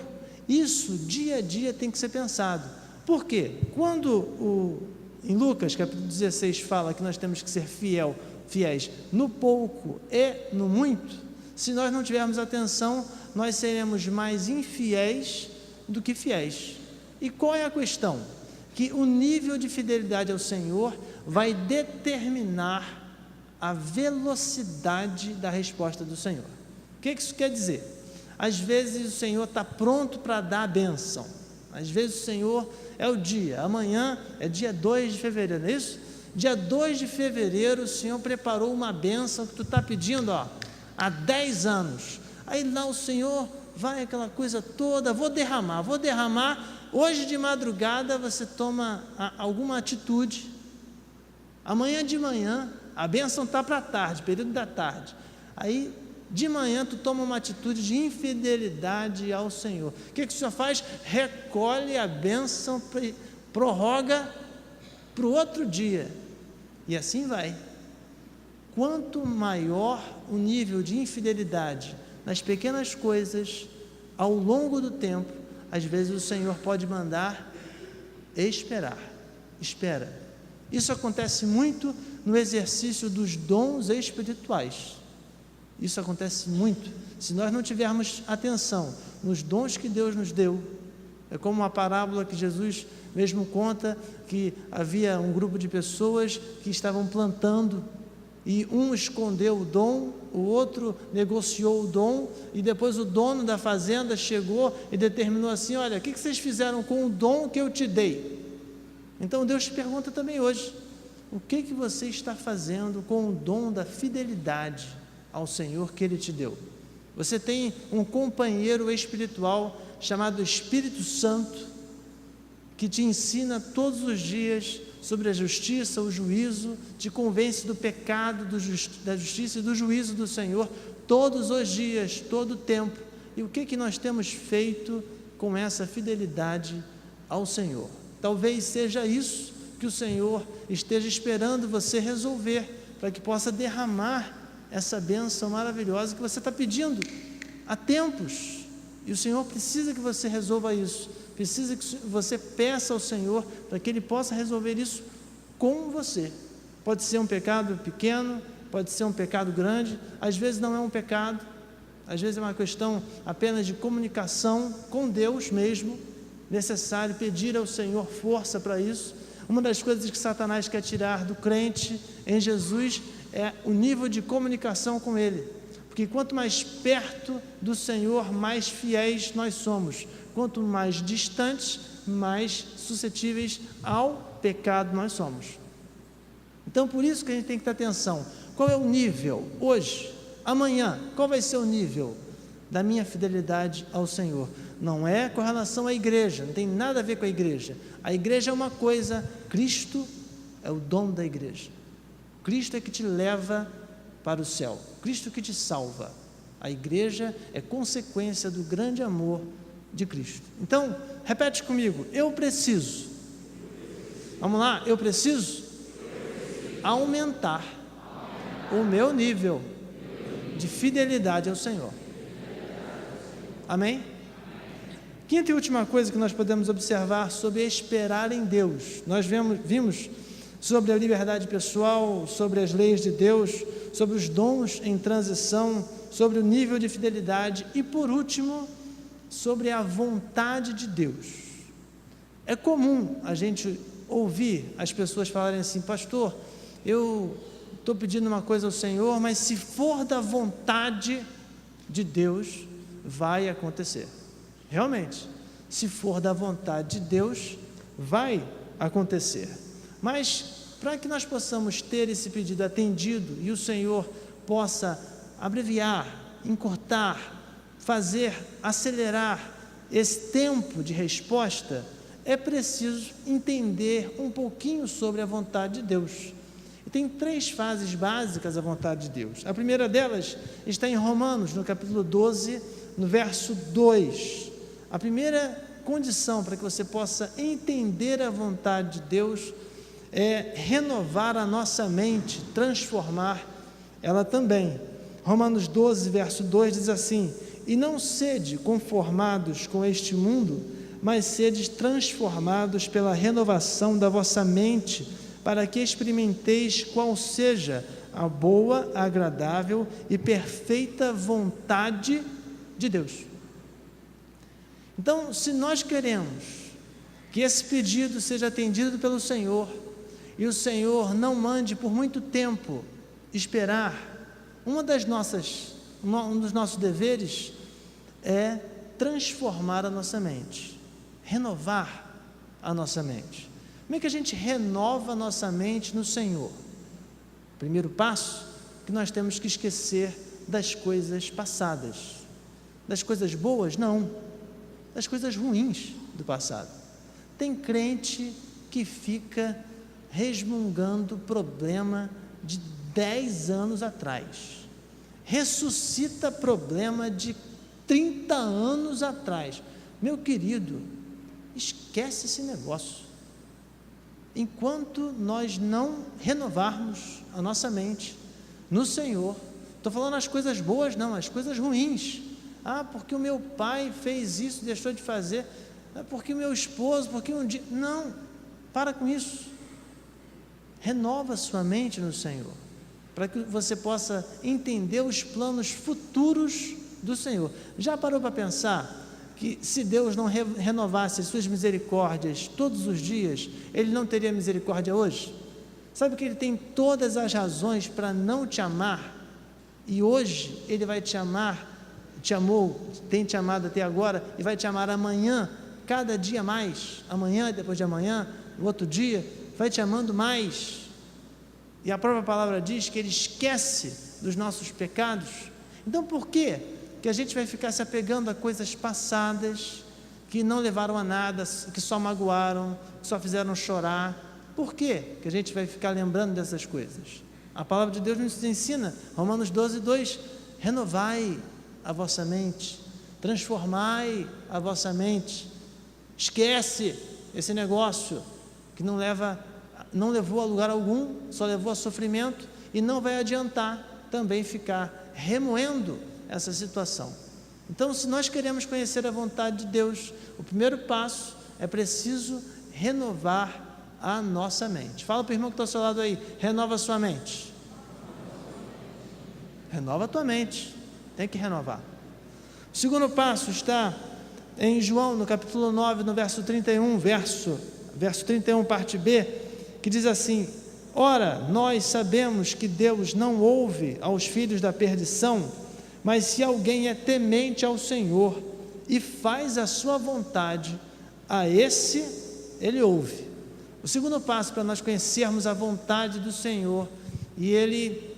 Isso, dia a dia, tem que ser pensado. Por quê? Quando em Lucas, capítulo 16, fala que nós temos que ser fiéis no pouco e no muito, se nós não tivermos atenção, nós seremos mais infiéis do que fiéis. E qual é a questão? Que o nível de fidelidade ao Senhor vai determinar a velocidade da resposta do Senhor. O que isso quer dizer? Às vezes o Senhor está pronto para dar a bênção. Às vezes o Senhor é o dia, amanhã é dia 2 de fevereiro, não é isso? Dia 2 de fevereiro, o Senhor preparou uma bênção que tu está pedindo há 10 anos. Aí lá o Senhor vai, aquela coisa toda, vou derramar. Hoje de madrugada você toma alguma atitude. Amanhã de manhã, a bênção está para a tarde, período da tarde. Aí de manhã tu toma uma atitude de infidelidade ao Senhor. O que o Senhor faz? Recolhe a bênção, prorroga para o outro dia, e assim vai. Quanto maior o nível de infidelidade nas pequenas coisas, ao longo do tempo, às vezes o Senhor pode mandar esperar. Espera, Isso acontece muito no exercício dos dons espirituais. Isso acontece muito. Se nós não tivermos atenção nos dons que Deus nos deu, é como uma parábola que Jesus mesmo conta, que havia um grupo de pessoas que estavam plantando, e um escondeu o dom, o outro negociou o dom, e depois o dono da fazenda chegou e determinou assim: olha, o que vocês fizeram com o dom que eu te dei? Então Deus te pergunta também hoje: o que você está fazendo com o dom da fidelidade ao Senhor que Ele te deu? Você tem um companheiro espiritual chamado Espírito Santo, que te ensina todos os dias sobre a justiça, o juízo, te convence do pecado, da justiça e do juízo do Senhor, todos os dias, todo o tempo. E o que nós temos feito com essa fidelidade ao Senhor? Talvez seja isso que o Senhor esteja esperando você resolver, para que possa derramar essa bênção maravilhosa que você está pedindo há tempos, e o Senhor precisa que você resolva isso, precisa que você peça ao Senhor para que Ele possa resolver isso com você. Pode ser um pecado pequeno, pode ser um pecado grande, às vezes não é um pecado, às vezes é uma questão apenas de comunicação com Deus mesmo, necessário pedir ao Senhor força para isso. Uma das coisas que Satanás quer tirar do crente em Jesus é o nível de comunicação com Ele, porque quanto mais perto do Senhor, mais fiéis nós somos, quanto mais distantes, mais suscetíveis ao pecado nós somos. Então, por isso que a gente tem que ter atenção. Qual é o nível hoje, amanhã? Qual vai ser o nível da minha fidelidade ao Senhor? Não é com relação à igreja, não tem nada a ver com a igreja. A igreja é uma coisa, Cristo é o dono da igreja. Cristo é que te leva para o céu, Cristo que te salva. A igreja é consequência do grande amor de Cristo. Então, repete comigo: eu preciso. Vamos lá, eu preciso aumentar o meu nível de fidelidade ao Senhor. Amém? Quinta e última coisa que nós podemos observar sobre esperar em Deus. Nós vimos sobre a liberdade pessoal, sobre as leis de Deus, sobre os dons em transição, sobre o nível de fidelidade e, por último, sobre a vontade de Deus. É comum a gente ouvir as pessoas falarem assim: pastor, eu estou pedindo uma coisa ao Senhor, mas se for da vontade de Deus, vai acontecer. Realmente, se for da vontade de Deus, vai acontecer. Mas, para que nós possamos ter esse pedido atendido e o Senhor possa abreviar, encurtar, acelerar esse tempo de resposta, é preciso entender um pouquinho sobre a vontade de Deus. E tem 3 fases básicas da vontade de Deus. A primeira delas está em Romanos, no capítulo 12, no verso 2. A primeira condição para que você possa entender a vontade de Deus é renovar a nossa mente, transformar ela também. Romanos 12, verso 2 diz assim: e não sede conformados com este mundo, mas sedes transformados pela renovação da vossa mente, para que experimenteis qual seja a boa, agradável e perfeita vontade de Deus. Então, se nós queremos que esse pedido seja atendido pelo Senhor, e o Senhor não mande por muito tempo esperar, um dos nossos deveres é transformar a nossa mente, renovar a nossa mente. Como é que a gente renova a nossa mente no Senhor? Primeiro passo, que nós temos que esquecer das coisas passadas. Das coisas boas? Não. Das coisas ruins do passado. Tem crente que fica resmungando problema de 10 anos atrás, ressuscita problema de 30 anos atrás. Meu querido, esquece esse negócio. Enquanto nós não renovarmos a nossa mente no Senhor, estou falando as coisas boas, não, as coisas ruins. Porque o meu pai fez isso, deixou de fazer, porque o meu esposo, porque um dia... Não, para com isso. renova sua mente no Senhor, para que você possa entender os planos futuros do Senhor. Já parou para pensar que se Deus não renovasse as suas misericórdias todos os dias, Ele não teria misericórdia hoje? Sabe que Ele tem todas as razões para não te amar, e hoje Ele vai te amar, te amou, tem te amado até agora, e vai te amar amanhã, cada dia mais, amanhã, depois de amanhã, no outro dia, vai te amando mais. E a própria palavra diz que Ele esquece dos nossos pecados. Então por quê que a gente vai ficar se apegando a coisas passadas, que não levaram a nada, que só magoaram, que só fizeram chorar? Por quê que a gente vai ficar lembrando dessas coisas? A palavra de Deus nos ensina, Romanos 12:2, renovai a vossa mente, transformai a vossa mente, esquece esse negócio que não levou a lugar algum, só levou a sofrimento, e não vai adiantar também ficar remoendo essa situação. Então, se nós queremos conhecer a vontade de Deus, o primeiro passo é preciso renovar a nossa mente. Fala para o irmão que está ao seu lado aí, renova a sua mente. Renova a tua mente, tem que renovar. O segundo passo está em João, no capítulo 9, no verso 31, verso 31, parte B, que diz assim: ora, nós sabemos que Deus não ouve aos filhos da perdição, mas se alguém é temente ao Senhor e faz a sua vontade, a esse Ele ouve. O segundo passo para nós conhecermos a vontade do Senhor e Ele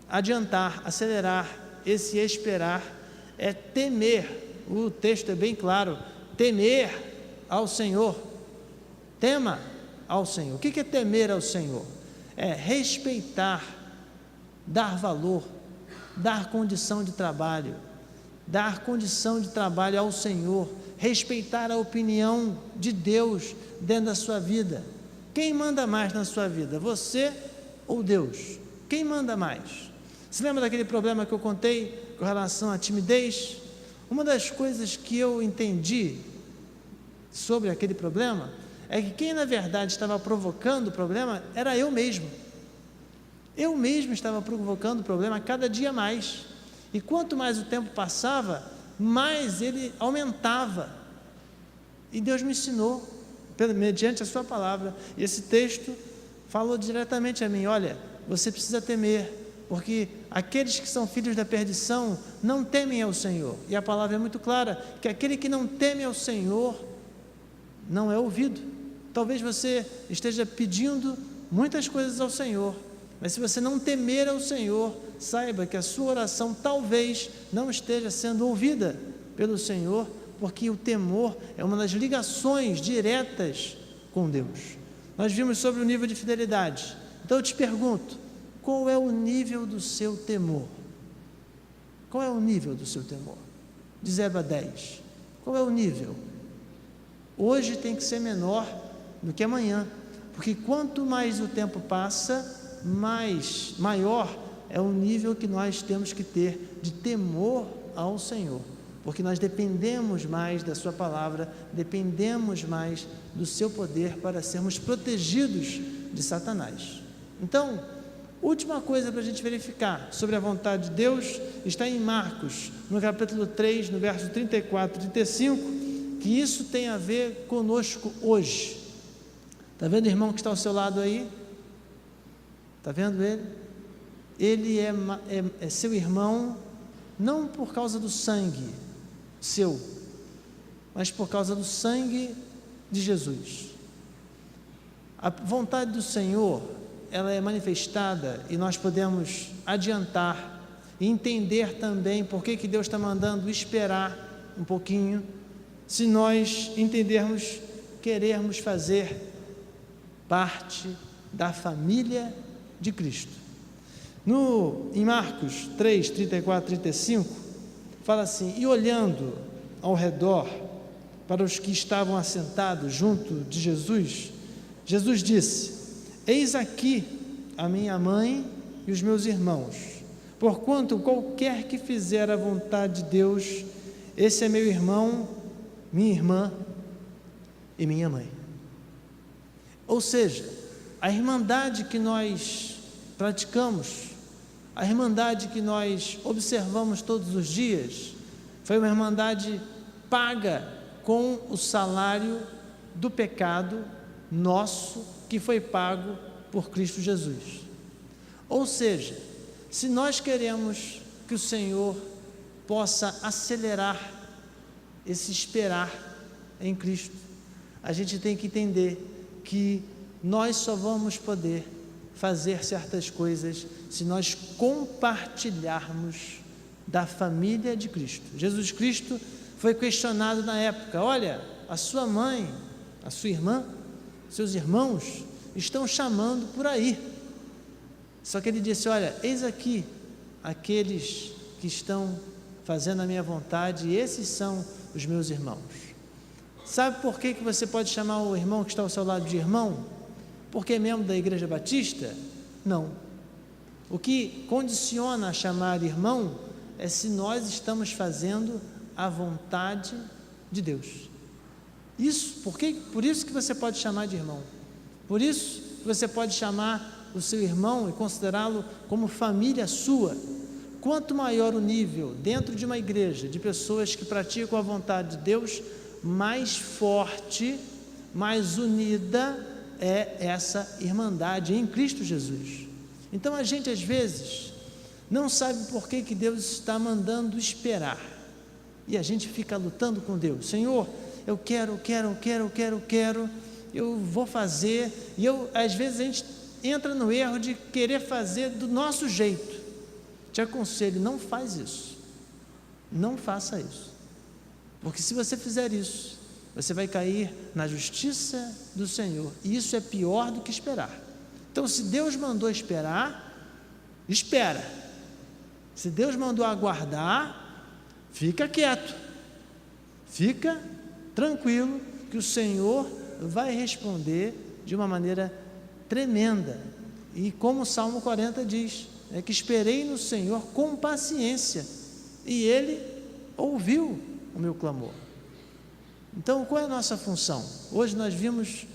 adiantar, acelerar esse esperar, é temer. O texto é bem claro, temer ao Senhor. Tema ao Senhor. O que é temer ao Senhor? É respeitar, dar valor, dar condição de trabalho ao Senhor, respeitar a opinião de Deus dentro da sua vida. Quem manda mais na sua vida, você ou Deus? Quem manda mais? Se lembra daquele problema que eu contei com relação à timidez? Uma das coisas que eu entendi sobre aquele problema é que quem na verdade estava provocando o problema era eu mesmo. Eu mesmo estava provocando o problema cada dia mais, e quanto mais o tempo passava, mais ele aumentava. E Deus me ensinou, mediante a sua palavra, e esse texto falou diretamente a mim: olha, você precisa temer, porque aqueles que são filhos da perdição não temem ao Senhor, e a palavra é muito clara, que aquele que não teme ao Senhor não é ouvido. Talvez você esteja pedindo muitas coisas ao Senhor, mas se você não temer ao Senhor, saiba que a sua oração talvez não esteja sendo ouvida pelo Senhor, porque o temor é uma das ligações diretas com Deus. Nós vimos sobre o nível de fidelidade. Então eu te pergunto, qual é o nível do seu temor? Qual é o nível do seu temor? De 0 a 10. Qual é o nível? Hoje tem que ser menor do que amanhã, porque quanto mais o tempo passa, maior é o nível que nós temos que ter de temor ao Senhor, porque nós dependemos mais da sua palavra, dependemos mais do seu poder para sermos protegidos de Satanás. Então, última coisa para a gente verificar sobre a vontade de Deus está em Marcos, no capítulo 3, no verso 34 e 35, que isso tem a ver conosco hoje. Está vendo o irmão que está ao seu lado aí? Está vendo ele? Ele é seu irmão, não por causa do sangue seu, mas por causa do sangue de Jesus. A vontade do Senhor, ela é manifestada, e nós podemos adiantar e entender também por que Deus está mandando esperar um pouquinho, se nós entendermos, querermos fazer parte da família de Cristo. Em Marcos 3, 34 e 35, fala assim: e olhando ao redor para os que estavam assentados junto de Jesus, Jesus disse: eis aqui a minha mãe e os meus irmãos, porquanto qualquer que fizer a vontade de Deus, esse é meu irmão, minha irmã e minha mãe. Ou seja, a irmandade que nós praticamos, a irmandade que nós observamos todos os dias, foi uma irmandade paga com o salário do pecado nosso, que foi pago por Cristo Jesus. Ou seja, se nós queremos que o Senhor possa acelerar esse esperar em Cristo, a gente tem que entender que nós só vamos poder fazer certas coisas se nós compartilharmos da família de Cristo. Jesus Cristo foi questionado na época: olha, a sua mãe, a sua irmã, seus irmãos estão chamando por aí. Só que ele disse: olha, eis aqui aqueles que estão fazendo a minha vontade, e esses são os meus irmãos. Sabe por que você pode chamar o irmão que está ao seu lado de irmão? Porque é membro da Igreja Batista? Não. O que condiciona a chamar irmão é se nós estamos fazendo a vontade de Deus. Por isso que você pode chamar de irmão. Por isso que você pode chamar o seu irmão e considerá-lo como família sua. Quanto maior o nível dentro de uma igreja de pessoas que praticam a vontade de Deus, mais forte, mais unida é essa irmandade em Cristo Jesus. Então a gente às vezes não sabe por que Deus está mandando esperar, e a gente fica lutando com Deus: Senhor, eu quero, eu vou fazer, e às vezes a gente entra no erro de querer fazer do nosso jeito. Te aconselho, não faz isso, não faça isso, porque se você fizer isso, você vai cair na justiça do Senhor, e isso é pior do que esperar. Então, se Deus mandou esperar, espera. Se Deus mandou aguardar, fica quieto, fica tranquilo, que o Senhor vai responder de uma maneira tremenda. E como o Salmo 40 diz, é que esperei no Senhor com paciência, e Ele ouviu o meu clamor. Então, qual é a nossa função? Hoje nós vimos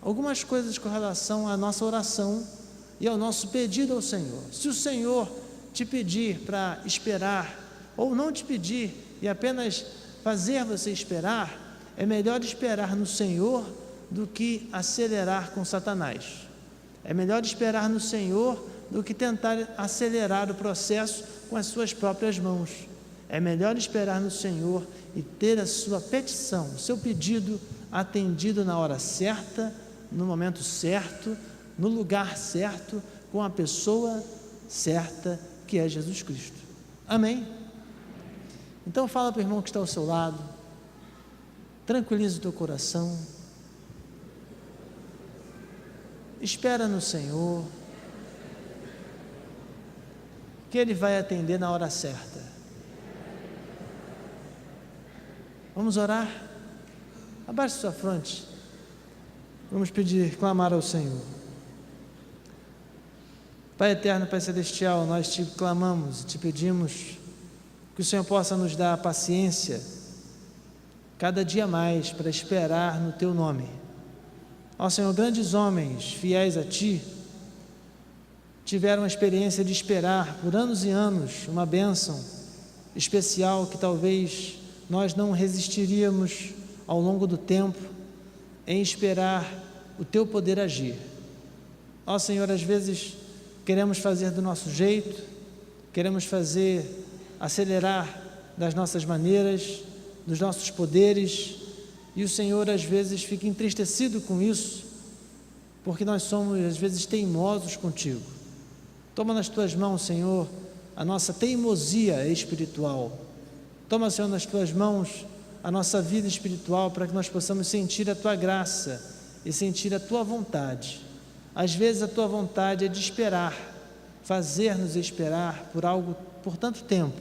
algumas coisas com relação à nossa oração e ao nosso pedido ao Senhor. Se o Senhor te pedir para esperar, ou não te pedir e apenas fazer você esperar, é melhor esperar no Senhor do que acelerar com Satanás. É melhor esperar no Senhor do que tentar acelerar o processo com as suas próprias mãos. É melhor esperar no Senhor e ter a sua petição, o seu pedido atendido na hora certa, no momento certo, no lugar certo, com a pessoa certa, que é Jesus Cristo. Amém? Então fala para o irmão que está ao seu lado, tranquiliza o teu coração, espera no Senhor, que Ele vai atender na hora certa. Vamos orar? Abaixe sua fronte. Vamos pedir, clamar ao Senhor. Pai eterno, Pai celestial, nós te clamamos e te pedimos que o Senhor possa nos dar a paciência cada dia mais para esperar no teu nome. Ó Senhor, grandes homens fiéis a ti tiveram a experiência de esperar por anos e anos uma bênção especial que talvez nós não resistiríamos ao longo do tempo em esperar o teu poder agir. Ó Senhor, às vezes queremos fazer do nosso jeito, queremos acelerar das nossas maneiras, dos nossos poderes, e o Senhor às vezes fica entristecido com isso, porque nós somos às vezes teimosos contigo. Toma nas tuas mãos, Senhor, a nossa teimosia espiritual. Toma, Senhor, nas tuas mãos a nossa vida espiritual, para que nós possamos sentir a tua graça e sentir a tua vontade. Às vezes a tua vontade é de esperar, fazer-nos esperar por algo por tanto tempo.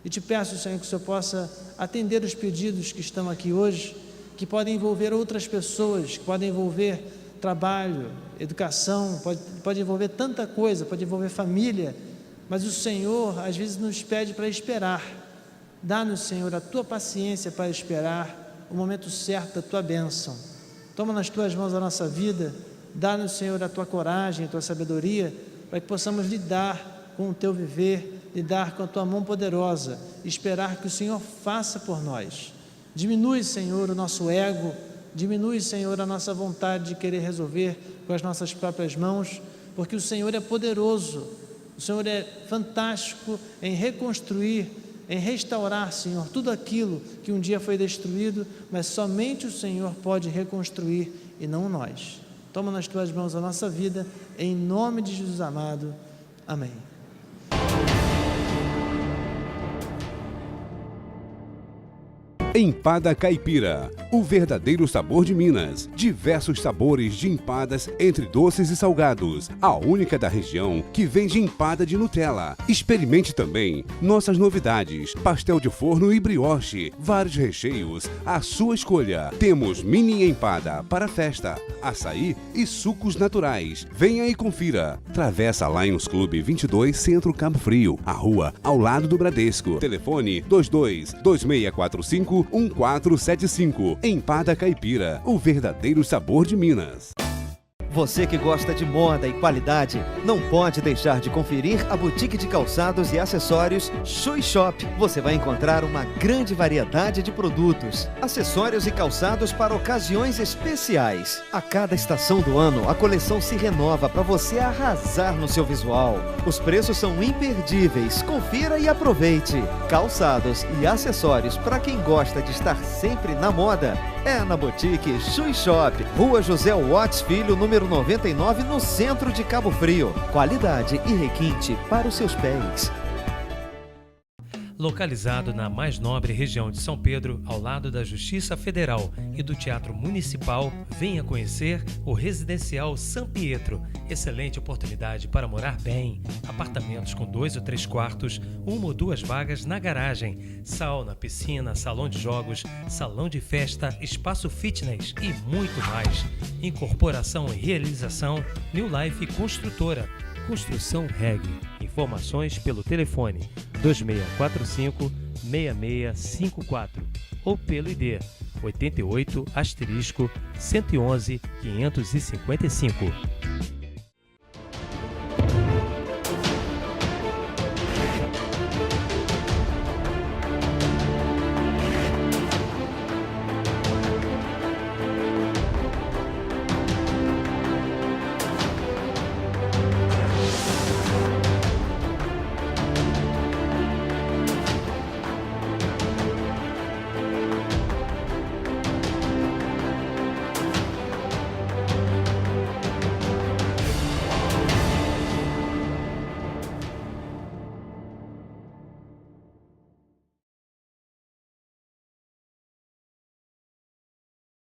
E te peço, Senhor, que o Senhor possa atender os pedidos que estão aqui hoje, que podem envolver outras pessoas, que podem envolver trabalho, educação, pode envolver tanta coisa, pode envolver família, mas o Senhor às vezes nos pede para esperar. Dá-nos, Senhor, a tua paciência para esperar o momento certo da tua bênção. Toma nas tuas mãos a nossa vida, Dá-nos, Senhor, a tua coragem, a tua sabedoria, para que possamos lidar com o teu viver, lidar com a tua mão poderosa, esperar que o Senhor faça por nós. Diminui, Senhor, o nosso ego, diminui, Senhor, a nossa vontade de querer resolver com as nossas próprias mãos, porque o Senhor é poderoso, o Senhor é fantástico em reconstruir, em restaurar, Senhor, tudo aquilo que um dia foi destruído, mas somente o Senhor pode reconstruir e não nós. Toma nas tuas mãos a nossa vida, em nome de Jesus amado. Amém. Empada Caipira, o verdadeiro sabor de Minas. Diversos sabores de empadas entre doces e salgados. A única da região que vende empada de Nutella. Experimente também nossas novidades: pastel de forno e brioche. Vários recheios, à sua escolha. Temos mini empada para festa, açaí e sucos naturais. Venha e confira. Travessa Lions Clube 22, Centro Cabo Frio. A rua ao lado do Bradesco. Telefone 22-2645-1475. Empada Caipira, o verdadeiro sabor de Minas. Você que gosta de moda e qualidade, não pode deixar de conferir a boutique de calçados e acessórios Shui Shop. Você vai encontrar uma grande variedade de produtos, acessórios e calçados para ocasiões especiais. A cada estação do ano, a coleção se renova para você arrasar no seu visual. Os preços são imperdíveis. Confira e aproveite. Calçados e acessórios para quem gosta de estar sempre na moda. É na boutique Shui Shop, Rua José Watts Filho, número 99, no centro de Cabo Frio. Qualidade e requinte para os seus pés. Localizado na mais nobre região de São Pedro, ao lado da Justiça Federal e do Teatro Municipal, venha conhecer o Residencial San Pietro. Excelente oportunidade para morar bem. Apartamentos com 2 ou 3 quartos, 1 ou 2 vagas na garagem, sauna, piscina, salão de jogos, salão de festa, espaço fitness e muito mais. Incorporação e realização New Life Construtora. Construção Reg. Informações pelo telefone 2645-6654 ou pelo ID 88 *111 555.